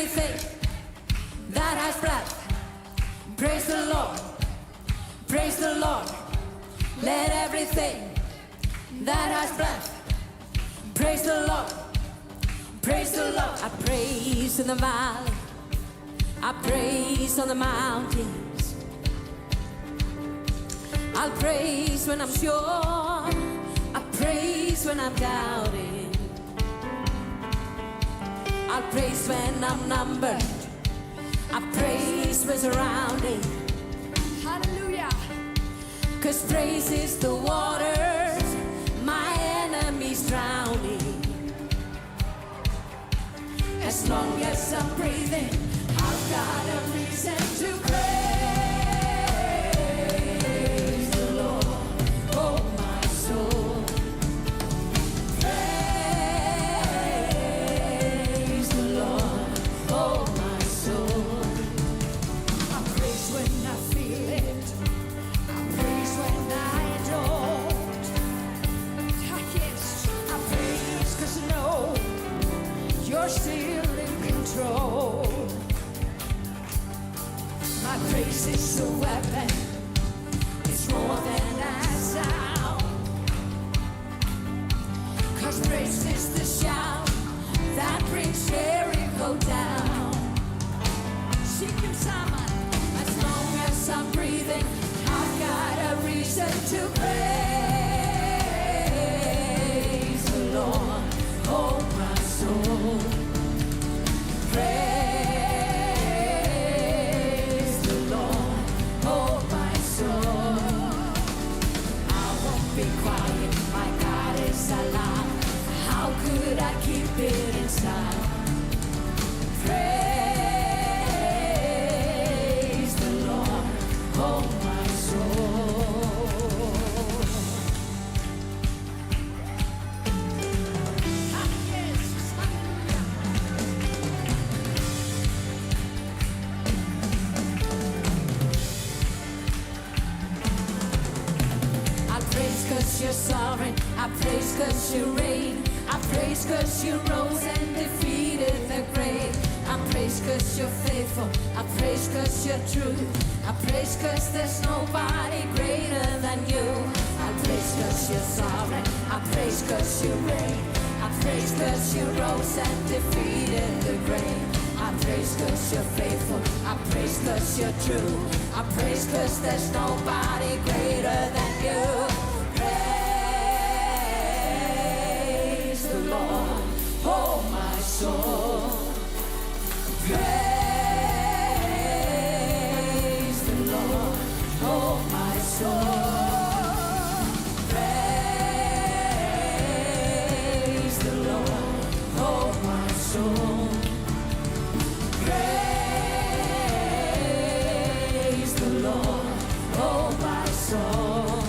everything that has breath, praise the Lord, praise the Lord. Let everything that has breath, praise the Lord, praise the Lord. I praise in the valley, I praise on the mountains. I'll praise when I'm sure, I praise when I'm doubting. I'll praise when I'm numbered, I praise when surrounded. Hallelujah. 'Cause praise is the waters my enemies drowning. As long as I'm breathing, I've got a reason to praise the Lord, oh my soul. Praise the Lord, oh my soul. I praise when I feel it, I praise when I don't. I praise 'cause I know you're still in control. My praise is a weapon, it's more than a sound. 'Cause praise is the shout that brings Jericho down. Sing him, Simon. As long as I'm breathing, I've got a reason to praise the Lord, oh my soul. Praise the Lord, oh my soul. I won't be quiet, my God is alive. How could I keep it inside? Praise the Lord, oh my soul. Yes, hallelujah. I praise 'cause you're sovereign, I praise 'cause you reign, I praise 'cause you rose and defeated the grave. I praise 'cause you're faithful, I praise 'cause you're true, I praise 'cause there's nobody greater than you. I praise 'cause you're sovereign, I praise 'cause you reign, I praise 'cause you rose and defeated the grave. I praise 'cause you're faithful, I praise 'cause you're true, I praise 'cause there's nobody greater than you. Praise the Lord, oh my soul. Praise the Lord, oh my soul. Praise the Lord, oh my soul. Praise the Lord, oh my soul.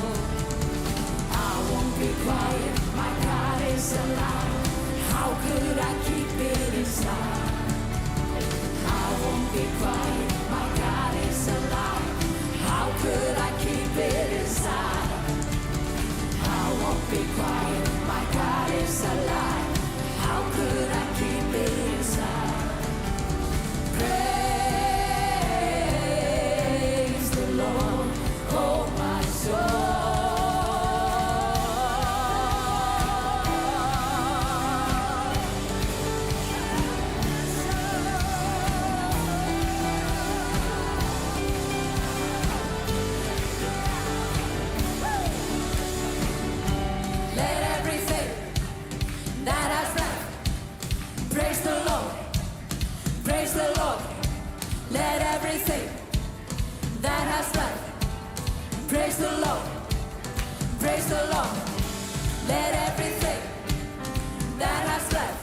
I won't be quiet, my God is alive. How could I keep it inside? I won't be quiet, my God is alive. How could I keep it inside? I won't be quiet, my God is alive. How could I keep it inside? Praise the Lord, oh my soul. Let everything that has breath, praise the Lord, praise the Lord. Let everything that has breath, praise the Lord, praise the Lord. Let everything that has breath,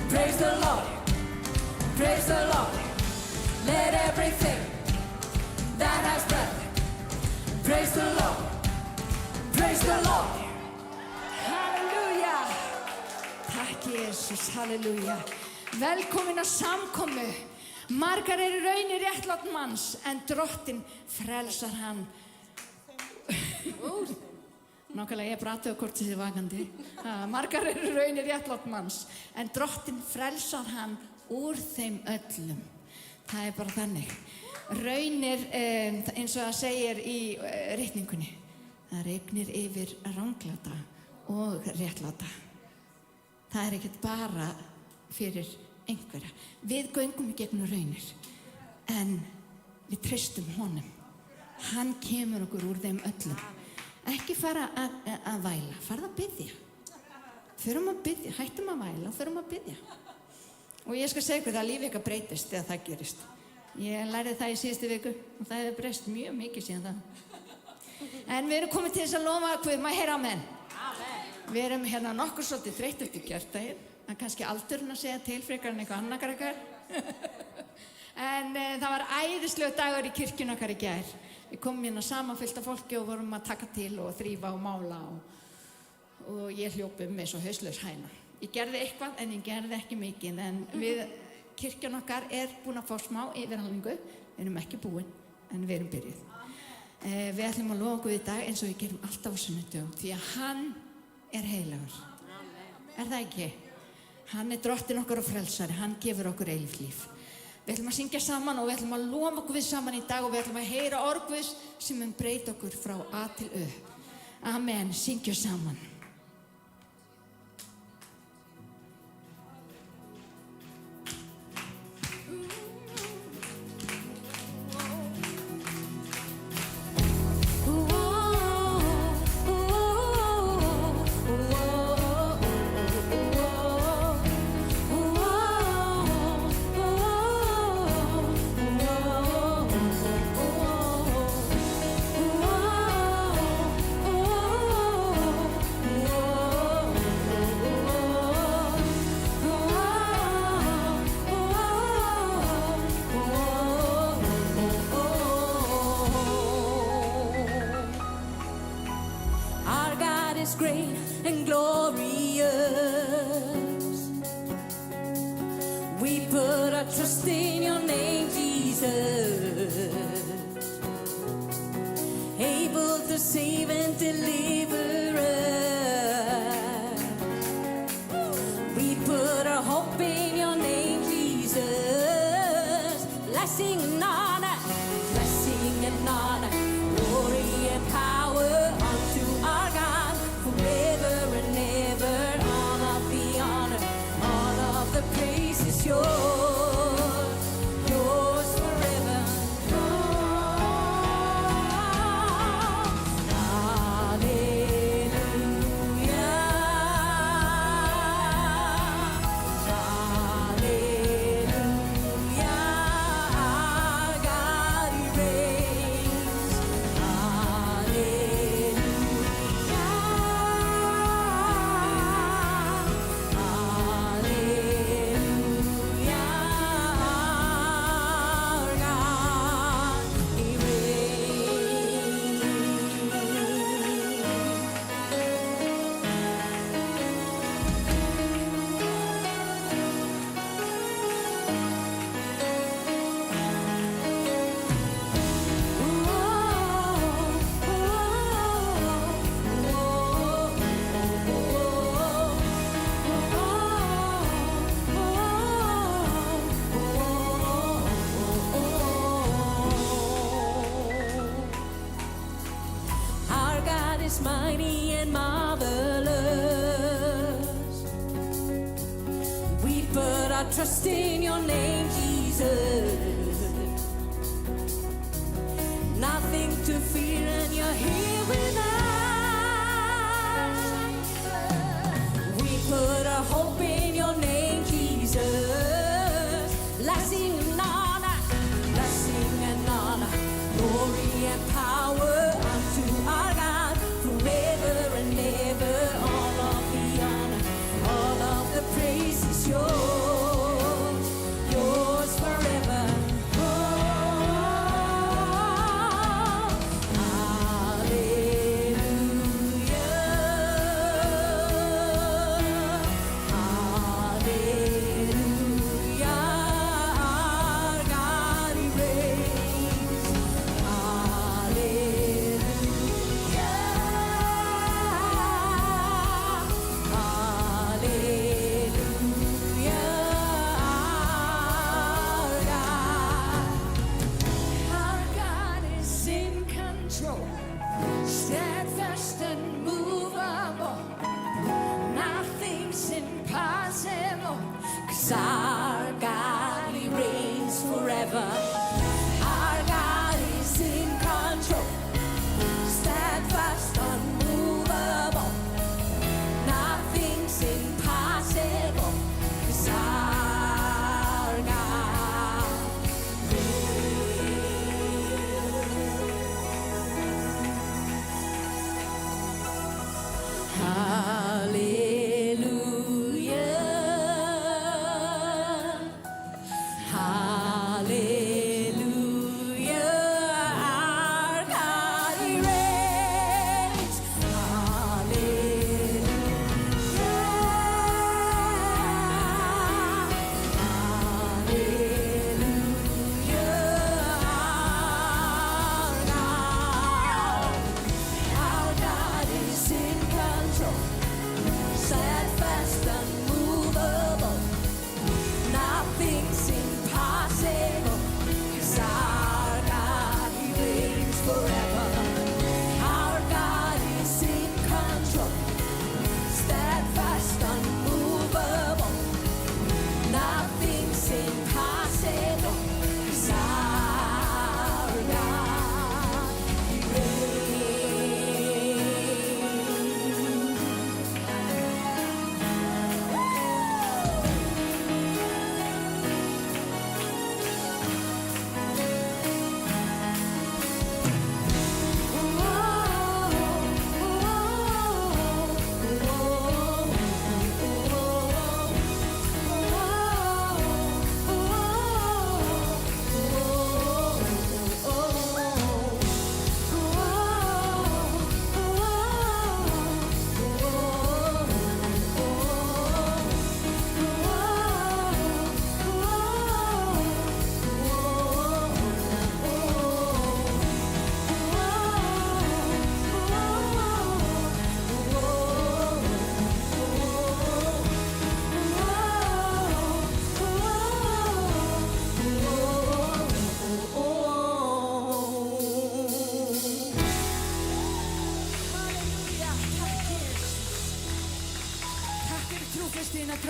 praise the Lord, praise the Lord. Let everything that has breath, praise the Lord, praise the Lord. Halleluja. Takk Jesus, halleluja. Velkomin að samkomu. Margar eru raunir réttlátt manns, en Drottinn frelsar hann. Nákvæmlega, ég bara athuga hvort þið vakandi. Margar eru raunir réttlátt manns, en Drottinn frelsar hann úr þeim öllum. Það bara þannig. Raunir, eins og það segir í ritningunni, það rignir yfir rangláta og réttláta. Það ekkert bara fyrir einhverja. Við göngum í gegnum raunir, en við treystum honum. Hann kemur okkur úr þeim öllum. Ekki fara að væla, farðu að biðja. Förum að biðja, hættum að væla og förum að biðja. Og ég skal segja ykkur það að líf ykkar breytist þegar það gerist. Ég lærði það í síðustu viku og það hefur breyst mjög mikið síðan það. En við erum komin til þess að lofa Guð, maður heyra amen. Við erum hérna nokkur svolítið þreytt eftir gjörtdaginn. Það er kannski aldurinn að segja til frekar en eitthvað annað krakkar. En það var æðislegur dagur í kirkjunni okkar í gær. Við komum hérna saman fullt af fólki og vorum að taka til og þrífa og mála og ég hljóp eins og hauslaus hæna. Ég gerði eitthvað en ég gerði ekki mikið, en kirkjan okkar búin að fá smá yfirhalningu. Við erum ekki búin, en við erum byrjuð. Við ætlum að lofa Guð í dag eins og við gerum alltaf á sunnudögum, því að hann heilagur. Er það ekki? Hann drottinn okkar og frelsari, hann gefur okkur eilíft líf. Við ætlum að syngja saman og við ætlum að lofa Guð saman í dag og við ætlum að heyra orð Guðs sem mun breyta okkur frá A til Ö. Amen, syngjum saman. Great and glorious. We put our trust in your name, Jesus. Able to save and deliver us. We put our hope in your name, Jesus. Blessing and honor, glory and power unto our God. Forever and ever, all of the honor, all of the praise is yours, yours forever. Mighty and marvelous. We put our trust in your name, Jesus. Nothing to fear, and you're here with us. We put our hope in your name, Jesus. Blessing and honor, glory and power unto our God. Forever and ever, all of the honor, all of the praise is yours, yours forever.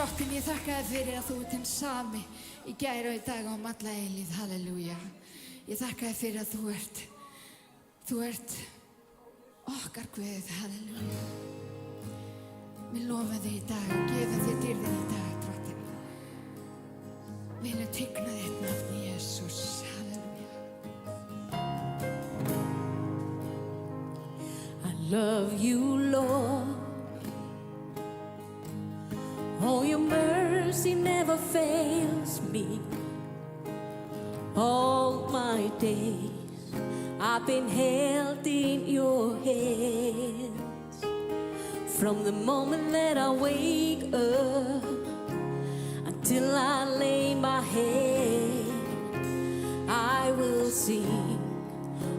drottinn, ég þakka þér fyrir að þú ert hinn sami í gær og í dag og um alla eilíð, halleluja. Ég þakka þér fyrir að þú ert okkar Guð, halleluja. Við lofum þig í dag og gefum þér dýrðin í dag, drottinn. Við viljum tigna þitt nafn, Jesús, halleluja. I love you, Lord. Oh, your mercy never fails me. All my days I've been held in your hands. From the moment that I wake up until I lay my head, I will sing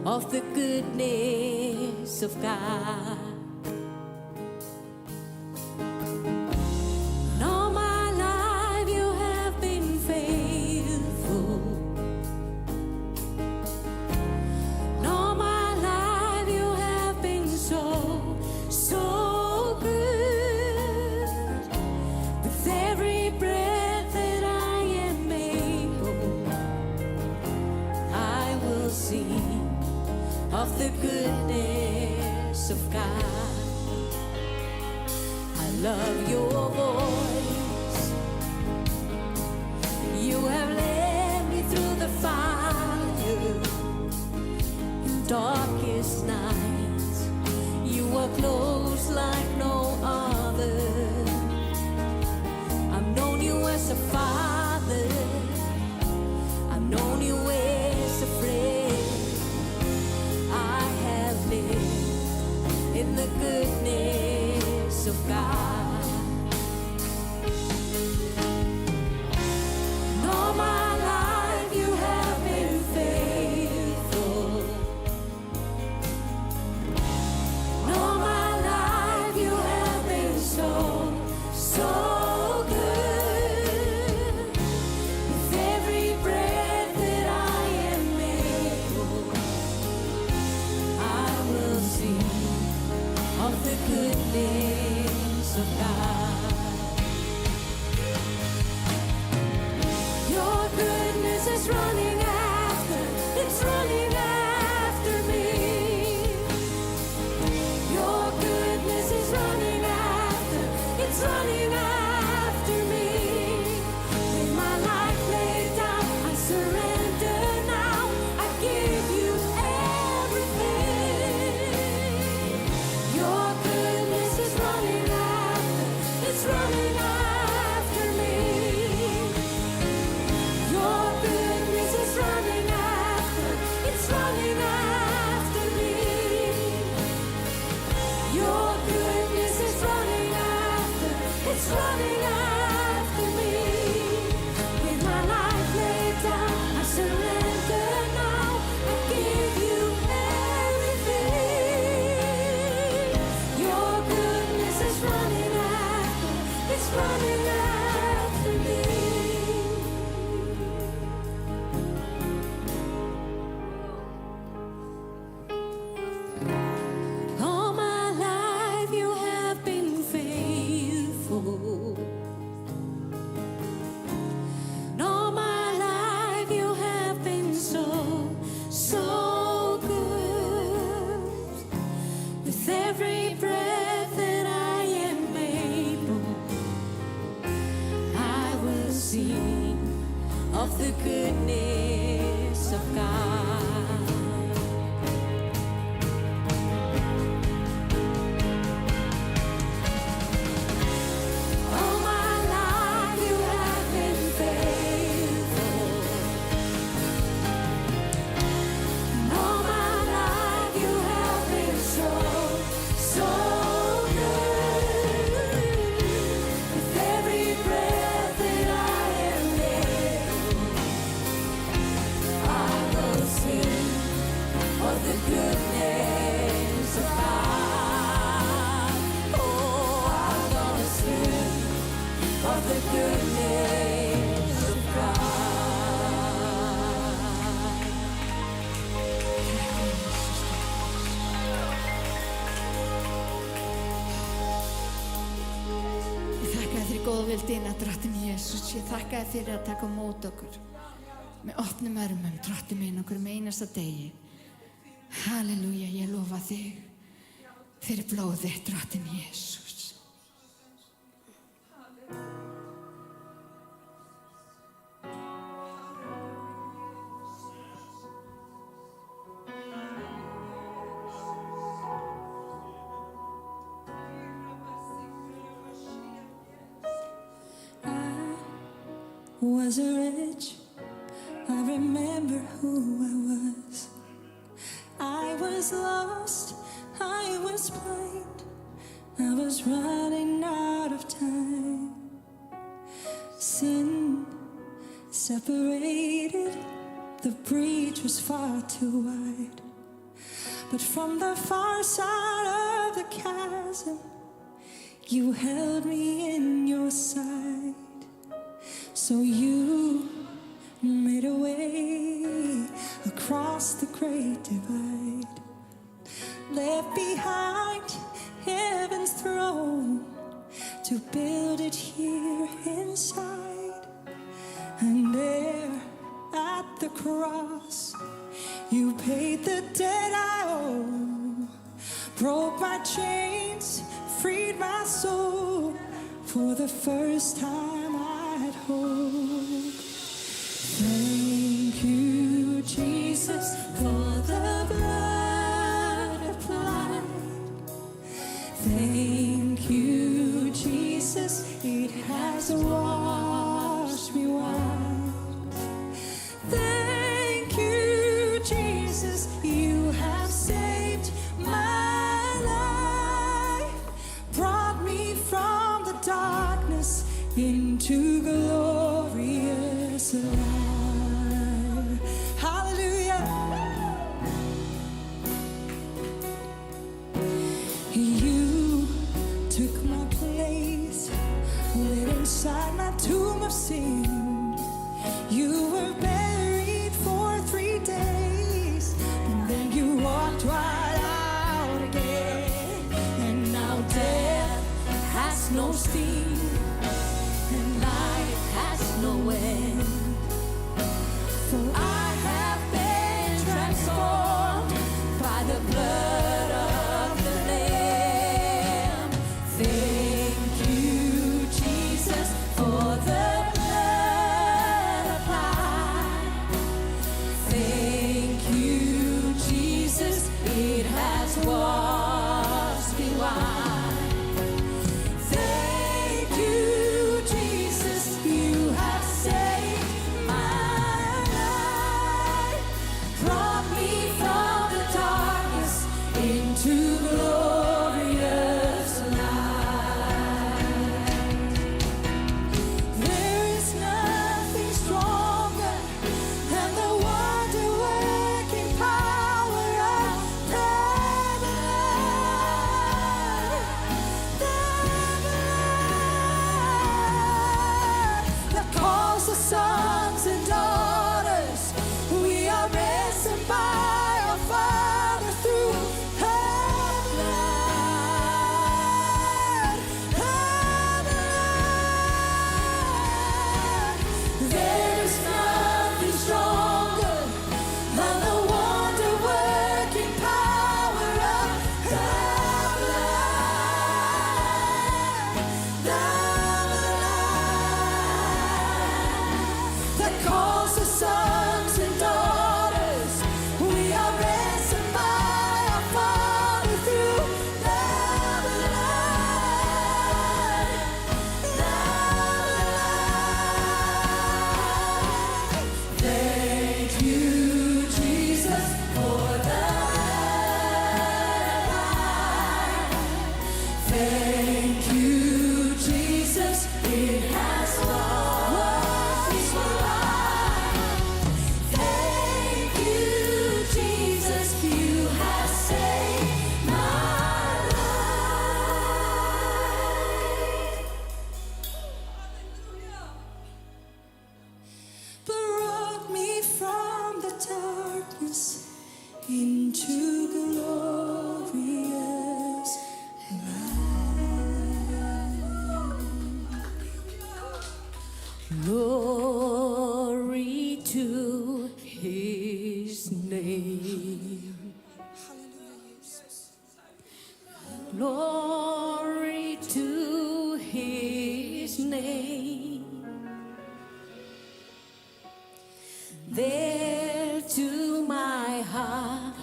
of the goodness of God. Of the goodness of God. I love your voice. You have led me through the fire in darkest nights. You are close like no other. I've known you as a father. I've known you as a friend. In the goodness of God. And all my life you have been faithful. til þína, Drottinn Jesús. Ég þakka þér fyrir að taka á mót okkur með opnum örmum, Drottinn minn, okkur með einasta degi. Halleluja, ég lofa þig fyrir blóðið, Drottinn Jesús. Was rich, I remember who I was. I was lost, I was blind, I was running out of time. Sin separated, the breach was far too wide. But from the far side of the chasm, you held me in your sight. So you made a way across the great divide, left behind heaven's throne to build it here inside. And there at the cross, you paid the debt I owe, broke my chains, freed my soul for the first time at home. Thank you, Jesus, for the blood applied. Thank you, Jesus, it has washed me white. Thank you, Jesus, you have saved my life, brought me from the darkness into His name. Glory to His name. There to my heart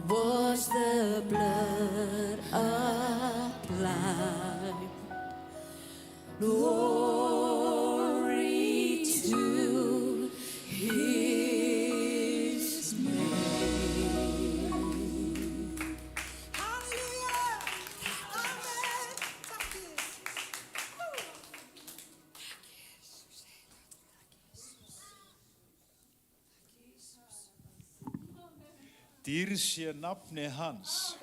was the blood applied. Glory to His name. Hallelujah. Amen. Tack Jesus. Dýrð sé nafni hans.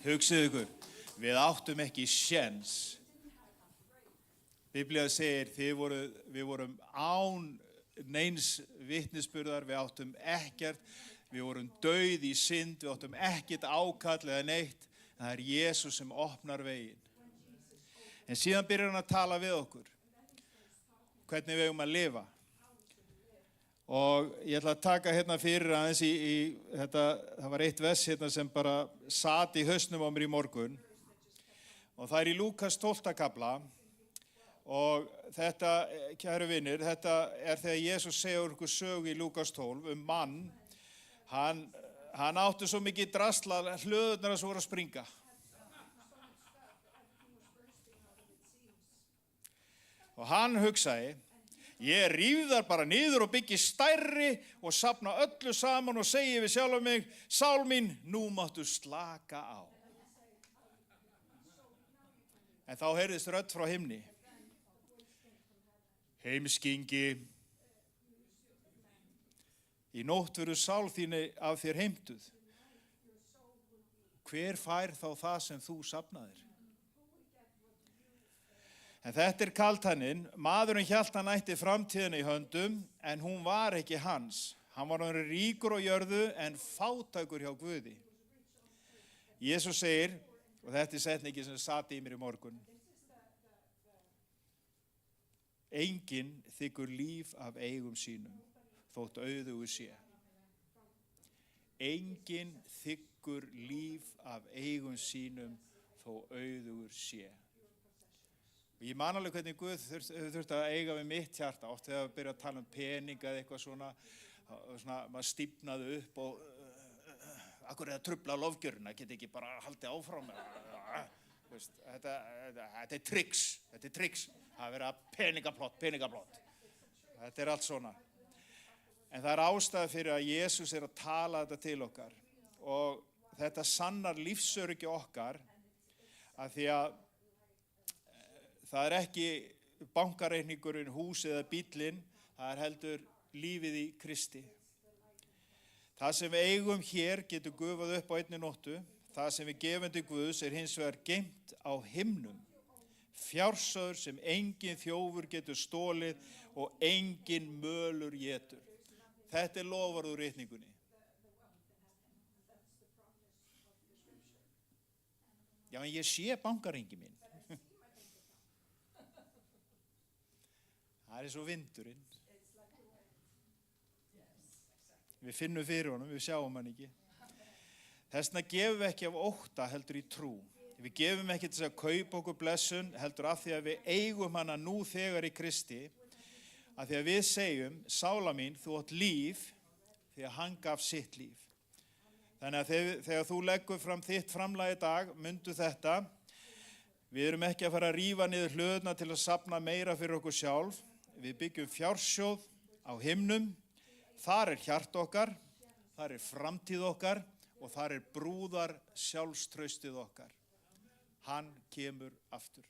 Hugsið ykkur, við áttum ekki séns. Biblía segir, við vorum án neins vitnisburðar, við áttum ekkert, við vorum dauð í synd, við áttum ekkert ákall eða neitt, en það Jesús sem opnar veginn. En síðan byrjar hann að tala við okkur, hvernig við eigum að lifa. Og ég ætla að taka hérna fyrir aðeins í þetta, það var eitt vers hérna sem bara sat í hausnum á mér í morgun. Og það í Lúkas 12. kafla. Og þetta, kæru vinir, þetta þegar Jesús segir okkur sögu í Lúkas 12 mann. Hann átti svo mikið drasla, hlöðurnar að voru að springa. Og hann hugsaði, ég ríf þar bara niður og byggi stærri og safna öllu saman og segi við sjálf mig, sál mín, nú máttu slaka á. En þá heyrðist rödd frá himni. Heimskingi, í nótt verður sál þín af þér heimtuð. Hver fær þá það sem þú safnaðir? En þetta kaldhæðnin, maðurinn hélt hann ætti framtíðina í höndum, en hún var ekki hans. Hann var orðinn ríkur á jörðu, en fátækur hjá Guði. Jesús segir, og þetta setningi sem sat í mér í morgun, enginn þiggur líf af eigum sínum, þótt auðugur sé. Enginn þiggur líf af eigum sínum, þó auðugur sé. Ég man alveg hvernig Guð þurfti að eiga við mitt hjarta, oft þegar að byrja að tala peninga eða eitthvað svona, maður stífnaði upp og akkur er að trufla lofgjöruna, geti ekki bara haldið áfram. Þetta tricks, það vera peningaplott. Þetta allt svona. En það ástæða fyrir að Jesús að tala þetta til okkar og þetta sannar lífsöryggi okkar að því að það ekki bankareikningurinn, hús eða bíllinn, það heldur lífið í Kristi. Það sem við eigum hér getur gufað upp á einni nóttu, það sem við gefum til Guðs hins vegar geymt á himnum. Fjársjóður sem engin þjófur getur stólið og engin mölur étur. Þetta lofað úr ritningunni. Já, en ég sé bankareikningin minn. Það svo vindurinn. Við finnum fyrir honum, við sjáum hann ekki. Þessna gefum við ekki af ótta heldur í trú. Við gefum ekki til að kaupa okkur blessun heldur af því að við eigum hana nú þegar í Kristi. Af því að við segjum, sála mín, þú átt líf því að hann gaf sitt líf. Þannig að þegar þú leggur fram þitt framlag í dag, mundu þetta. Við erum ekki að fara að rífa niður hlöðuna til að safna meira fyrir okkur sjálf. Við byggjum fjársjóð á himnum, þar hjarta okkar, þar framtíð okkar og þar brúðar sjálfstraustið okkar. Hann kemur aftur.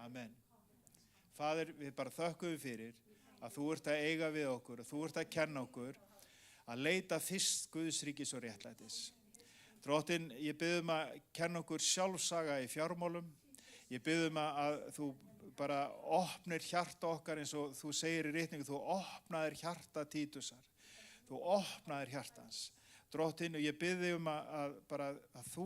Amen. Faðir, við bara þökkum fyrir að þú ert að eiga við okkur, að þú ert að kenna okkur, að leita fyrst Guðsríkis og réttlætis. Drottinn, ég bið að kenna okkur sjálfsaga í fjármálum, ég bið að þú bara opnir hjarta okkar eins og þú segir í ritningu, þú opnaðir hjarta Títusar, þú opnaðir hjartans. Drottinn, og ég bið þig að þú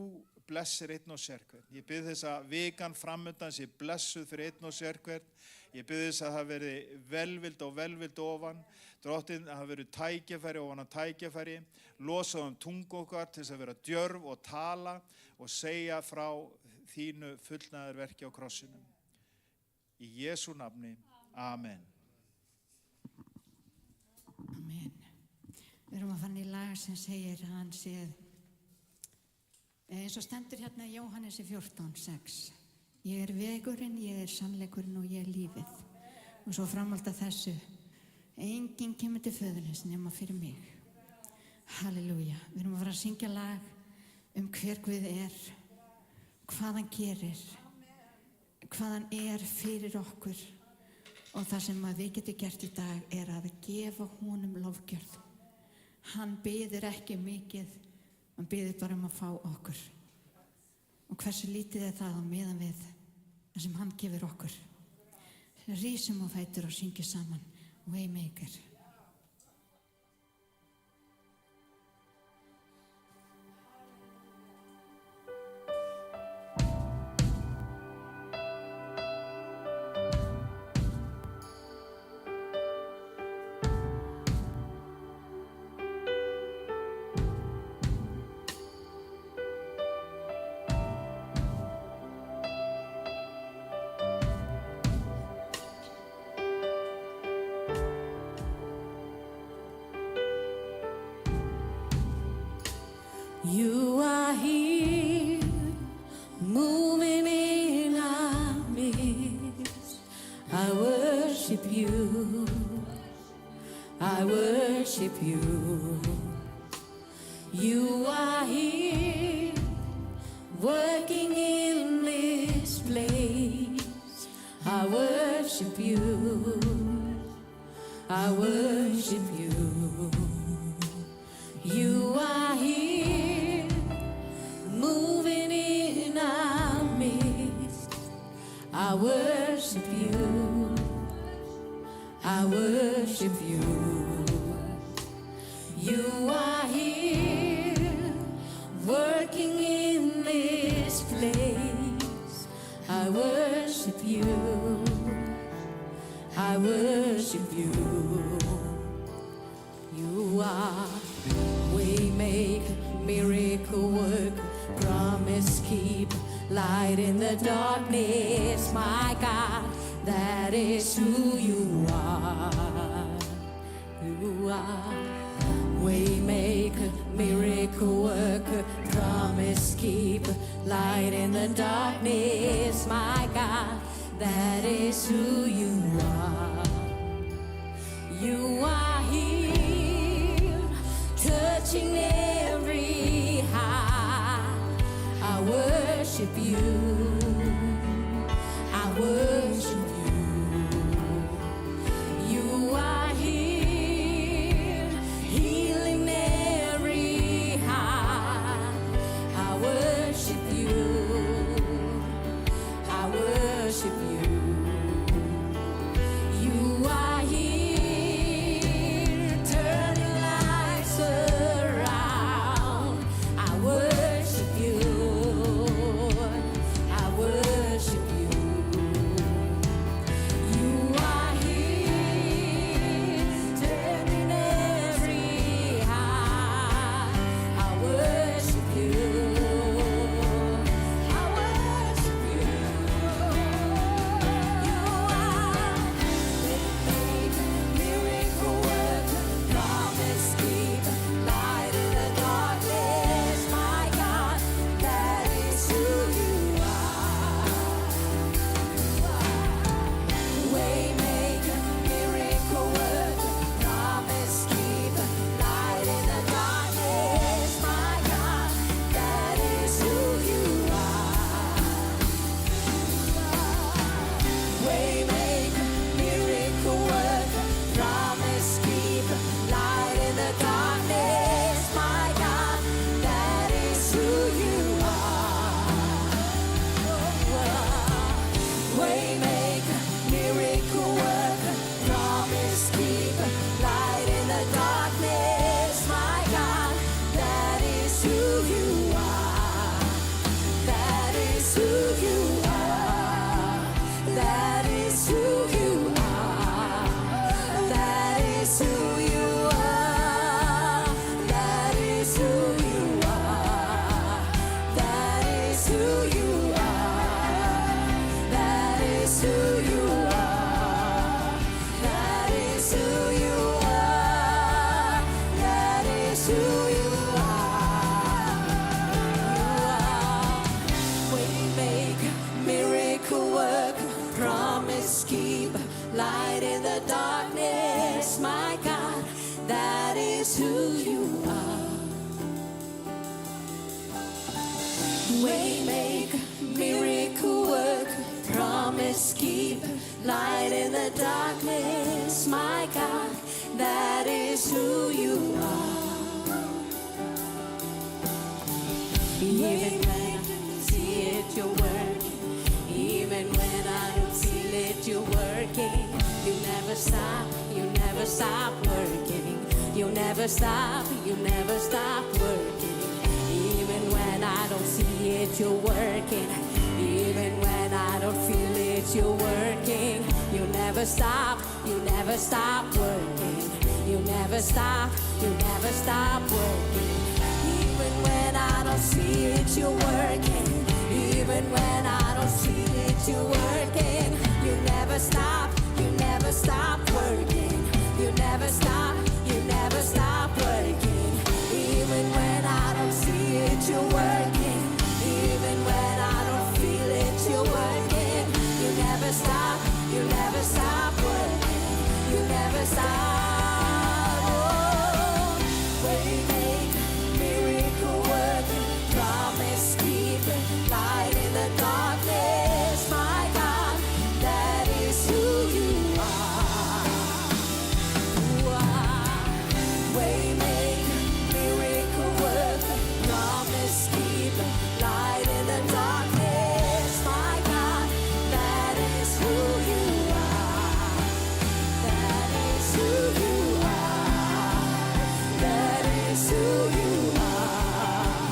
blessir einn og sérhvern. Ég bið þess að vikan framöndan sé blessuð fyrir einn og sérhvern. Ég bið þess að það verði velvild ofan. Drottinn, að það verði tækifæri ofan að tækifæri. Losa tungu okkar til þess að vera djörf og tala og segja frá þínu fullnaðarverki á krossinum. Í Jesú nafni, amen. Amen. Við erum að fann í lag sem segir að hann séð, eins og stendur hérna í Jóhannesi 14:6. Ég er vegurinn, ég er sannleikurinn og ég er lífið. Og svo framhald að þessu, enginn kemur til föðurins nema fyrir mig. Halleluja. Við erum að fara að syngja lag hver Guð er, hvað hann gerir, hvað hann er fyrir okkur. Og það sem við getum gert í dag er að gefa honum lofgjörð. Hann biður ekki mikið, hann biður bara að fá okkur. Og hversu lítið það á meðan við það sem hann gefur okkur. Rísum á fætur og syngjum saman, Waymaker. You are here, moving in our midst. I worship you, I worship you. You are here, working in this place. I worship you, I worship you. You are here, moving in our midst. I worship you, I worship you. You are here, working in this place. I worship you, I worship you. You are Waymaker, miracle worker, promise keeper, light in the darkness, my God, that is who you are. You are Waymaker, miracle worker, promise keeper, light in the darkness, my God, that is who you are. You are here, touching every heart. I worship you, I worship you. You are here, healing every heart. I worship you, I worship you. You are here, turning lives around. I worship you, I promise keeper, light in the darkness, my God, that is who you are. Even when I don't see it, you're working. Even when I don't feel it, you're working. You never stop working. You never stop working. Even when I don't see it, you're working. Even when I don't feel it, you're working. You never stop working. You never stop working. Even when I don't see it, you're working. Even when I don't feel it, you're working. You never stop working. You never stop working. Even when I don't see it, you're working. Even when I don't feel it, you're working. You never stop working. You never stop. Oh, waymaker, miracle working, promise keeper, light in the darkness, my God, that is who you are. Waymaker, miracle worker, promise keeper, light in the darkness, my God, that is who you are. That is who you are. That is who you are.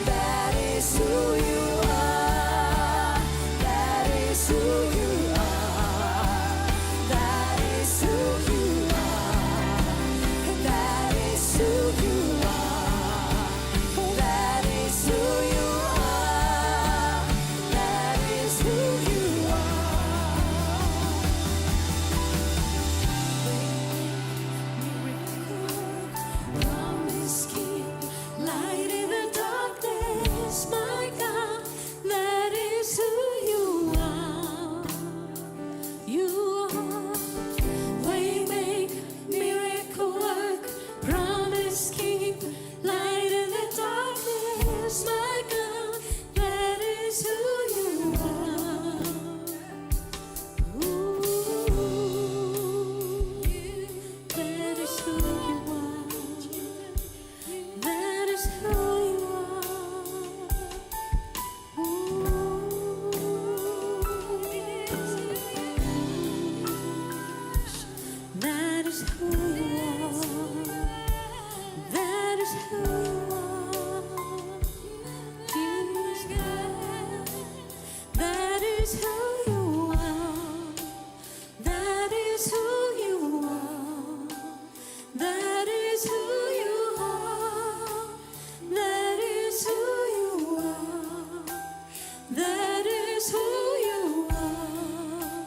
That is who you are. That is who you are. That is who you are. That is who you are. That is who you are. That is who you are. Promise keep, light in the darkness, my God, that is who you are. You are waymaker, miracle work, promise keep, light in the darkness, my God, that is who you are. Ooh, that is who you are. That is who you are. That is who you are. That is who you are. Jesus. That is who you are. That is who you are. That is who you are. That is who you are. That is who you are.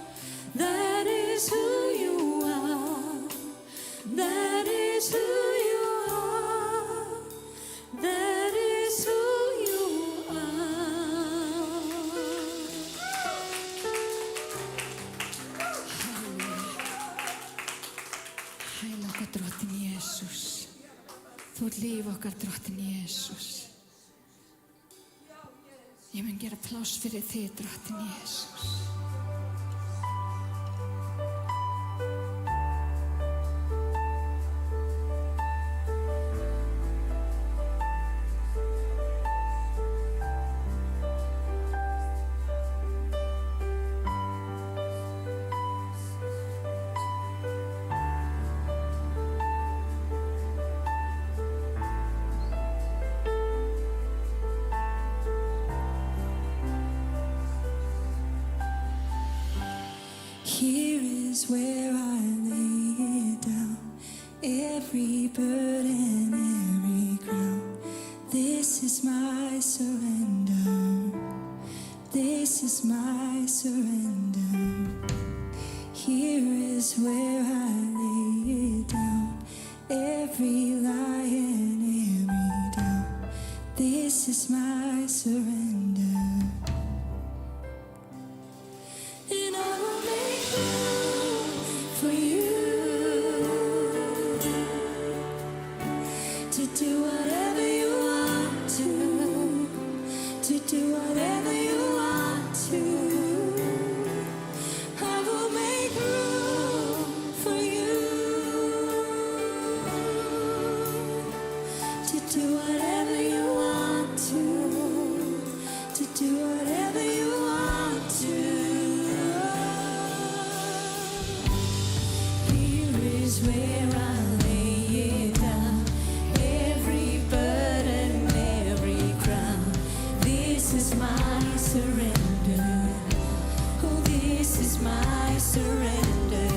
That is who you are. That is who you are. That is who you are. Hæl okkar drottin Jesús. Þú ert líf okkar drottin Jesús. Ég mun gera pláss fyrir þig drottin Jesús. Here is where I lay it down, every burden, every crown. This is my surrender. This is my surrender. Here is where I lay it down, every lie and every doubt. This is my surrender. And I will make room for you to do whatever you want to do whatever you want to. do whatever you want to do whatever you want to. Here is where I lay it down, every burden, every crown. This is my surrender. Oh, this is my surrender.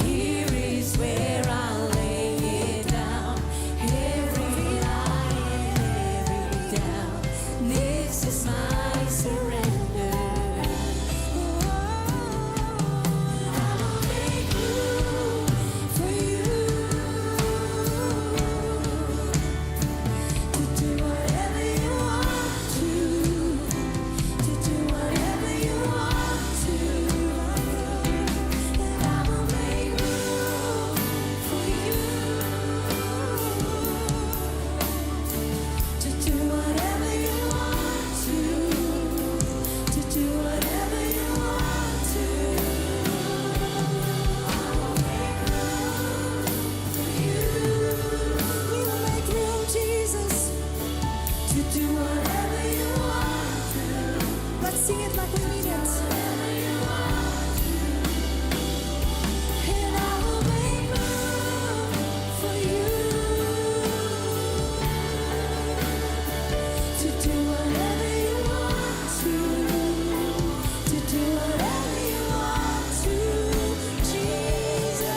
Here is where I lay it down, every lie and every doubt. This is my surrender. I will make room for you to do whatever you want to do whatever you want to. And I will make room for you to do whatever you want to do whatever you want to. I will make room for you. We will make room, Jesus, to do whatever you want to. Let's sing it like we mean it. And I will make room for you to do whatever you want to do whatever you want to, Jesus.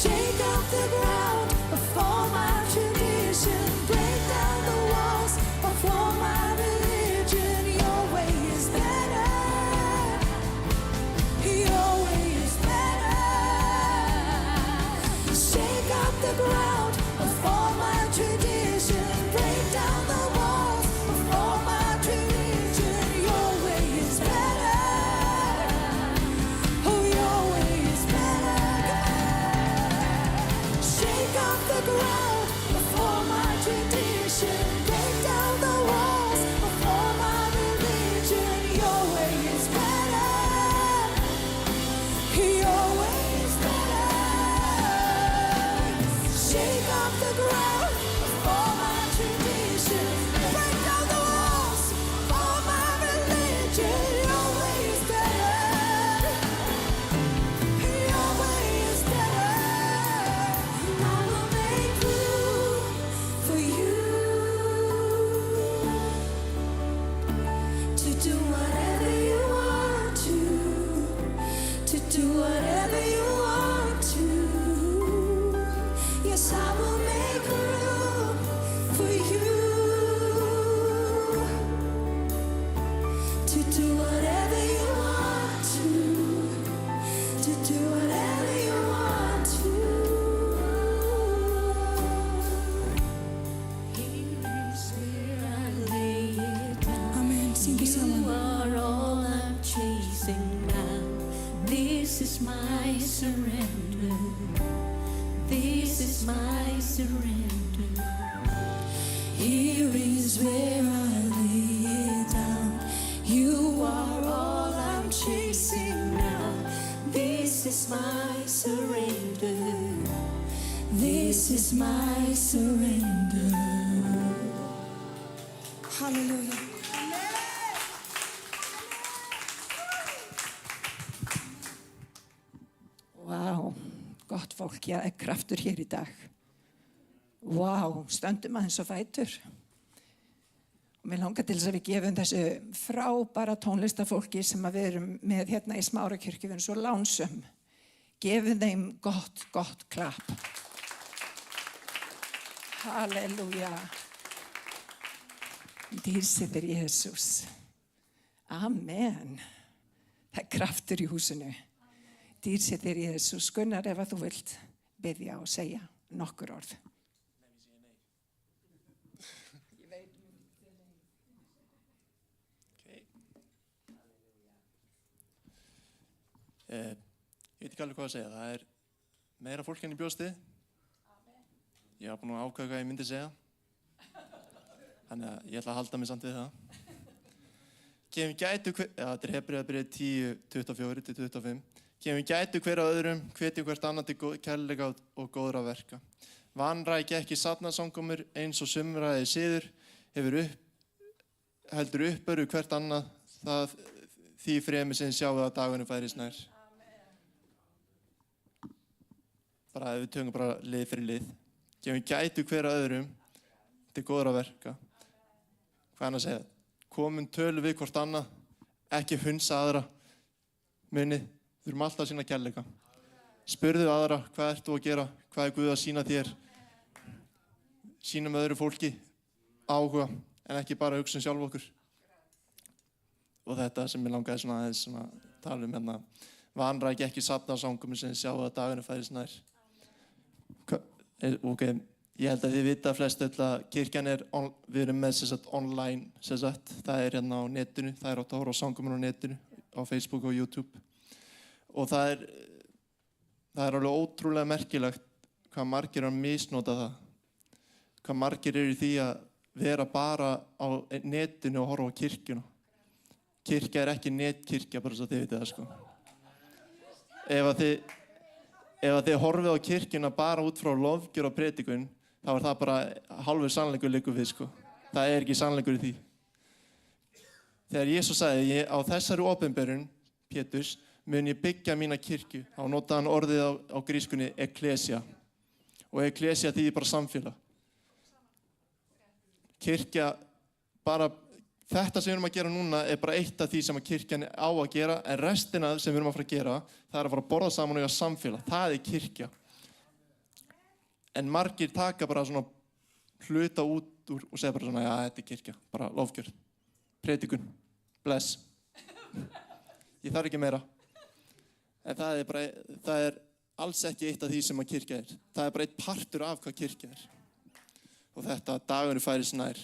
Shake up the ground of all my tradition, break down the walls of all my religion. Your way is better. Your way is better. Shake up the ground of all my tradition, break down the walls of all my religion. Your way is better. Oh, your way is better. Shake up the ground of all my tradition, break down the walls of all my religion. Your way is better. Your way is better. Shake up the ground of all my tradition, break down the walls of all my religion. Your way is better. Your way is better. I will make room for you to do whatever you want to do whatever you want to. Yes, I will make room for you to do whatever you want to do whatever you want to. Here is where I lay it down. Amen. Syngur You saman. are all I'm chasing now. This is my surrender. This is my surrender. Here is where I lay it down. You are all I'm chasing now. This is my surrender. This is my surrender. Halleluja. Vá, gott fólk, já, er kraftur hér í dag. Vá, stöndum aðeins á fætur. Og mér langar til þess að við gefum þessu frábæra tónlistafólki sem við erum með hérna í Smárakirkju, við erum svo lánsöm. Gefum þeim gott klapp. Halleluja. Dýrsitt Jesús. Amen. Það kraftur í húsinu. Dýrsitt Jesús. Gunnar, ef að þú vilt biðja og segja nokkur orð. Ég veit ekki alveg hvað að segja. Það er meira fólk en ég bjóst við. Ég var búinn að ákveða hvað ég myndi segja. Þannig að ég ætla að halda mig samt við það. Gefum gætu hver... Já, þetta er Hebreabréfið 10:24-25. Gefum gætu hver á öðrum, hvetjum hvert annað til kærleika og góðra verka. Vanræki ekki safnaðarsamkomur eins og sumræði siður, heldur uppböru hvert annað, það því fremur sem sjáum að dagurinn færist nær. Bara ef við tökum bara lið fyrir lið. Gefum gætu hver á öðrum til góðra verka. Hvað er hann að segja? Komum tölu við hvort annað, ekki hunsa aðra. Munið, þurfum alltaf að sýna kærleika. Spurðu aðra, hvað ert þú að gera? Hvað er Guð að sýna þér? Sýnum öðru fólki áhuga, en ekki bara hugsa sjálf okkur. Og þetta sem ég langaði aðeins tala hérna. Vanræki ekki safnaðarsamkomur sem sjá að dagurinn færist nær. Ok, ég held að þið vita flest öll að kirkjan við erum með online, það er hérna á netinu, það er átt að horfa á samkomur á netinu, á Facebook og YouTube. Og það er alveg ótrúlega merkilegt hvað margir að misnota það. Hvað margir í því að vera bara á netinu og horfa á kirkjuna. Kirkja er ekki netkirkja, bara svo þið vitið það, sko. Ef þið horfið á kirkjuna bara út frá lofgjör og predikun, þá er það bara hálfur sannleikur liggur við, sko. Það er ekki sannleikur í því. Þegar Jesús sagði, á þessari opinberun, Péturs, mun ég byggja mína kirkju, þá notaði hann orðið á grískunni ekklesia. Og ekklesia þýðir bara samfélag. Kirkja, bara þetta sem við erum að gera núna er bara eitt af því sem að kirkjan á að gera, en restina sem við erum að fara að gera, það er að fara að borða saman og eiga samfélag. Það er kirkja. En margir taka bara svona hluta út úr og segja bara svona, já, þetta er kirkja, bara lofgjörð, predikun, bless. Ég þarf ekki meira. En það er alls ekki eitt af því sem að kirkja er. Það er bara eitt partur af hvað kirkja er. Og þetta dagurinn færist nær.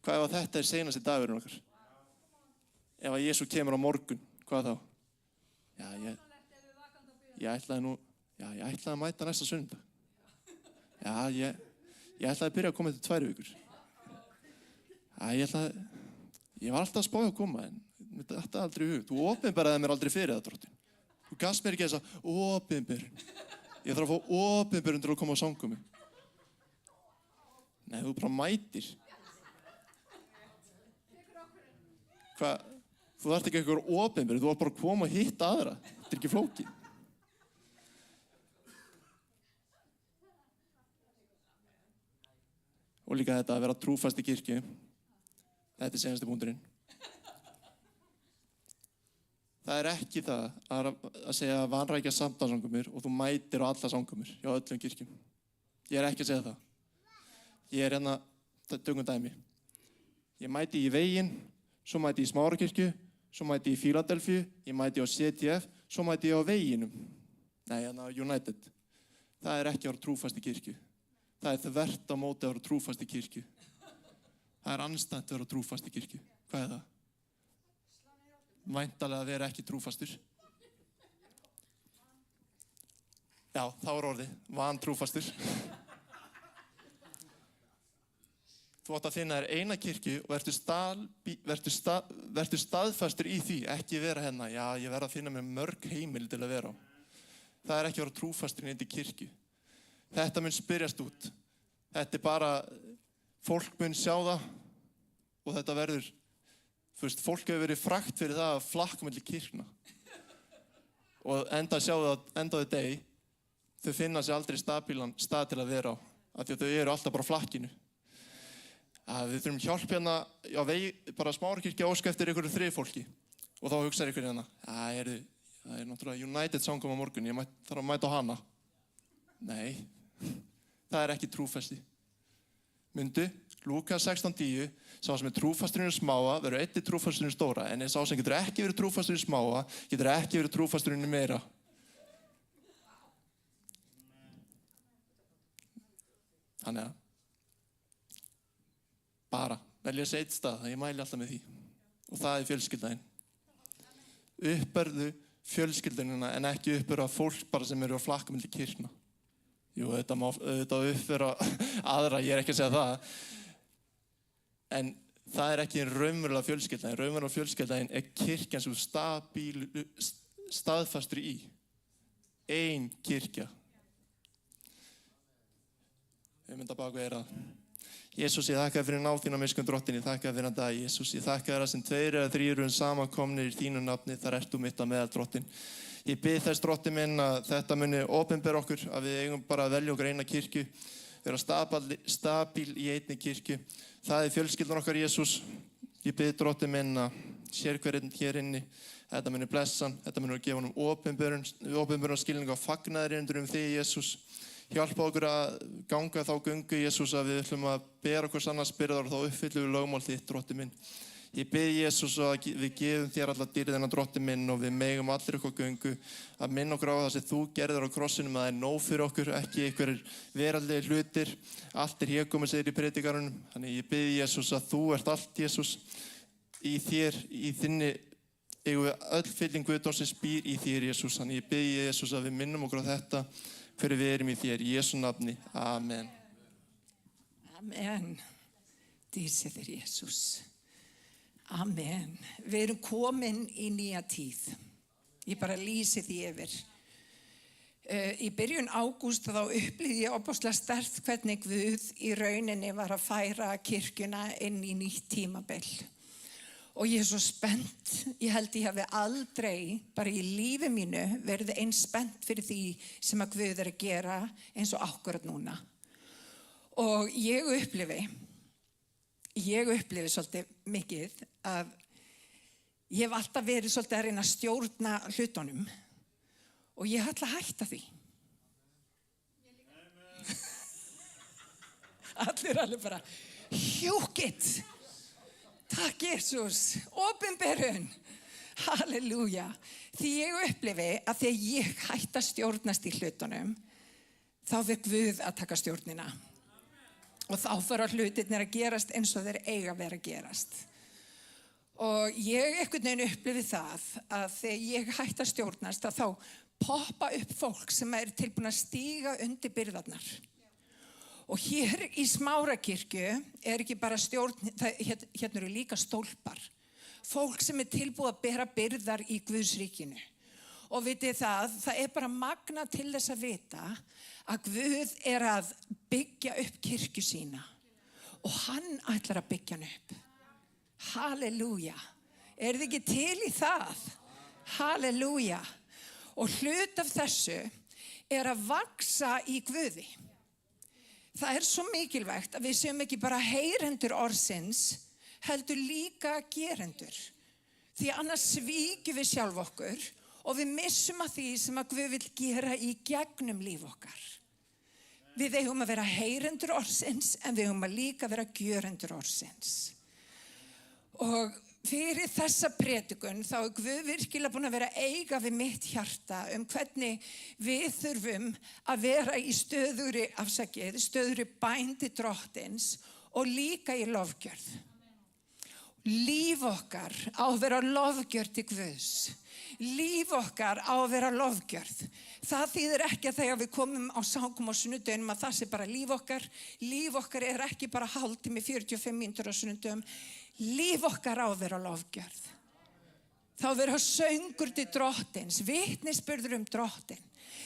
Hvað ef þetta er seinasti dagurinn okkar? Ef að Jesú kemur á morgun, hvað þá? Já, ég ætlaði að mæta næsta sunnudag. Já, ég ætlaði að byrja að koma til 2 vikur. Já, ég var alltaf að spá að koma, en þetta er aldrei í hug. Þú opinberaði mér aldrei fyrir það, drottinn. Þú gafst mér ekki þessa opinberun. Ég þarf að fá opinberun til að koma á samkomu. Nei, þú bara mætir. Hvað? Þú þarft ekki eitthvað opinberun, þú þarf bara að koma og hitta aðra. Þetta er ekki flókið. Og líka þetta að vera trúfast í kirkju. Þetta er seinasti punkturinn. Það er ekki það að segja vanrækja samtalssamkomur og þú mætir á alla samkomur hjá öllum kirkjum. Ég er ekki að segja það. Ég er hérna, tökum dæmi. Ég mæti í Veginn, svo mæti ég í Smárakirkju, svo mæti ég í Fíladelfíu, ég mæti á CTF, svo mæti ég á Veginum. Nei, hérna United. Það er ekki að vera trúfast í kirkju. Það er þvert á móti að vera trúfast í kirkju. Það er andstætt að vera trúfast í kirkju. Hvað er það? Væntanlega að vera ekki trúfastur. Já, þá er orðið, vantrúfastur. Þú átt að finna þér eina kirkju og vertu staðfastur í því, ekki vera hérna, já, ég verð að finna mér mörg heimili til að vera á. Það er ekki að vera trúfastur inn í kirkju. Þetta mun spyrjast út. Þetta er bara, fólk mun sjá það og þetta verður, fólk hefur verið frakt fyrir það að flakka milli kirkna. Og enda á degi, þau finna sér aldrei stabílan stað til að vera á, af því að þau eru alltaf bara á flakkinu. Við þurfum hjálp hérna á vegi, bara Smárakirkja óska eftir einhverju þriðfólki. Og þá hugsaður einhverju hérna, það er náttúrulega United samkoma á morgun, ég þarf að mæta á hana. Nei, það er ekki trúfesti. Mundu, Lúkas 16:10, sá sem er trúfasturinn smáa verður einnig trúfasturinn stóra, en sá sem getur ekki verið trúfasturinn smáa, getur ekki verið trúfasturinn meira. Þannig að bara velja sér eitt stað, ég mæli alltaf með því. Og það er fjölskyldaðinn. Uppberðu fjölskyldunina en ekki uppbera fólk bara sem eru að flakka milli kirkna. Jú, þetta má uppbera aðra, ég ekki að segja það. En það ekki raunverulega fjölskylda. Raunverulega fjölskyldaðin kirkjan sem staðfastur í. Ein kirkja. Við mynda baka eira. Jesús, ég þakka fyrir náð þína miskunn drottin, ég þakka fyrir dag, Jesús, ég þakka þér að sem 2 eða 3 eru samankomnir í þínu nafni, þar ert þú mitt að meðal drottin. Ég bið þess drottin minn að þetta muni opinbera okkur, að við eigum bara að velja okkur eina kirkju, vera stabíl í einni kirkju. Það fjölskyldan okkar, Jesús. Ég bið drottin minn að sér hverjum hér inni, þetta muni blessan, þetta muni gefa honum opinberun skilning á fagnaðarindur þig, Jesús. Hjálpa okkur að ganga þá göngu, Jesús, að við ætlum að bera okkur annars byrðar og þá uppfyllum við lögmál þitt, drottinn minn. Ég bið, Jesús, að við gefum þér alla dýrðina, drottinn minn, og við megum allir okkur göngu að minna okkur á það sem þú gerðir á krossinum, að það nóg fyrir okkur, ekki einhverjir veraldlegir hlutir. Allt hégómur, segir í predikarunum. Þannig ég bið, Jesús, að þú ert allt, Jesús, í þér, í þinni, eigum við öll fylling Guðdómsins býr í þér, Jesús. Þannig ég bið, Jesús, að við minnum okkur á þetta fyrir við erum í þér, í Jesú nafni. Amen. Amen. Dísið þér, Jesús. Amen. Við erum komin í nýja tíð. Ég bara lýsi því yfir. Í byrjun ágúst þá upplýði ég ofboðslega sterkt hvernig Guð í rauninni var að færa kirkjuna inn í nýtt tímabil. Og ég svo spennt, ég held ég hafi aldrei, bara í lífi mínu, verið eins spennt fyrir því sem að Guð að gera eins og akkurat núna. Og ég upplifi svolítið mikið að ég hef alltaf verið svolítið að reyna að stjórna hlutunum og ég ætla að hætta því. Allir alveg bara, hjúkitt. Takk, Jesús, opinberun, halleluja. Því ég upplifi að þegar ég hætti að stjórnast í hlutunum, þá fer Guð að taka stjórnina. Og þá fara hlutirnir að gerast eins og þeir eiga að vera að gerast. Og ég einhvern veginn upplifi það að þegar ég hætti að stjórnast, að þá poppa upp fólk sem tilbúin að stíga undir byrðarnar. Og hér í Smárakirkju ekki bara stjórn, hérna eru líka stólpar. Fólk sem tilbúið að bera byrðar í Guðs ríkinu. Og vitið það bara magna til þess að vita að Guð að byggja upp kirkju sína. Og hann ætlar að byggja hann upp. Halleluja. Þið ekki til í það? Halleluja. Og hlut af þessu að vaxa í Guði. Það svo mikilvægt að við séum ekki bara heyrendur orðsins, heldur líka gerendur. Því annars svíkjum við sjálf okkur og við missum að því sem að Guð vill gera í gegnum líf okkar. Við eigum að vera heyrendur orðsins en við eigum að líka vera gjörendur orðsins. Og fyrir þessa predikun þá Guð virkilega búin að vera að eiga við mitt hjarta hvernig við þurfum að vera í stöðugri bændi drottins og líka í lofgjörð. Líf okkar á að vera lofgjörð til Guðs. Líf okkar á að vera lofgjörð. Það þýðir ekki að þegar við komum á samkomu á sunnudögunum að það sé bara líf okkar. Líf okkar ekki bara hálftími 45 mínútur á sunnudögum. Líf okkar á að vera lofgjörð. Þá vera söngur til drottins, vitnisburður drottin.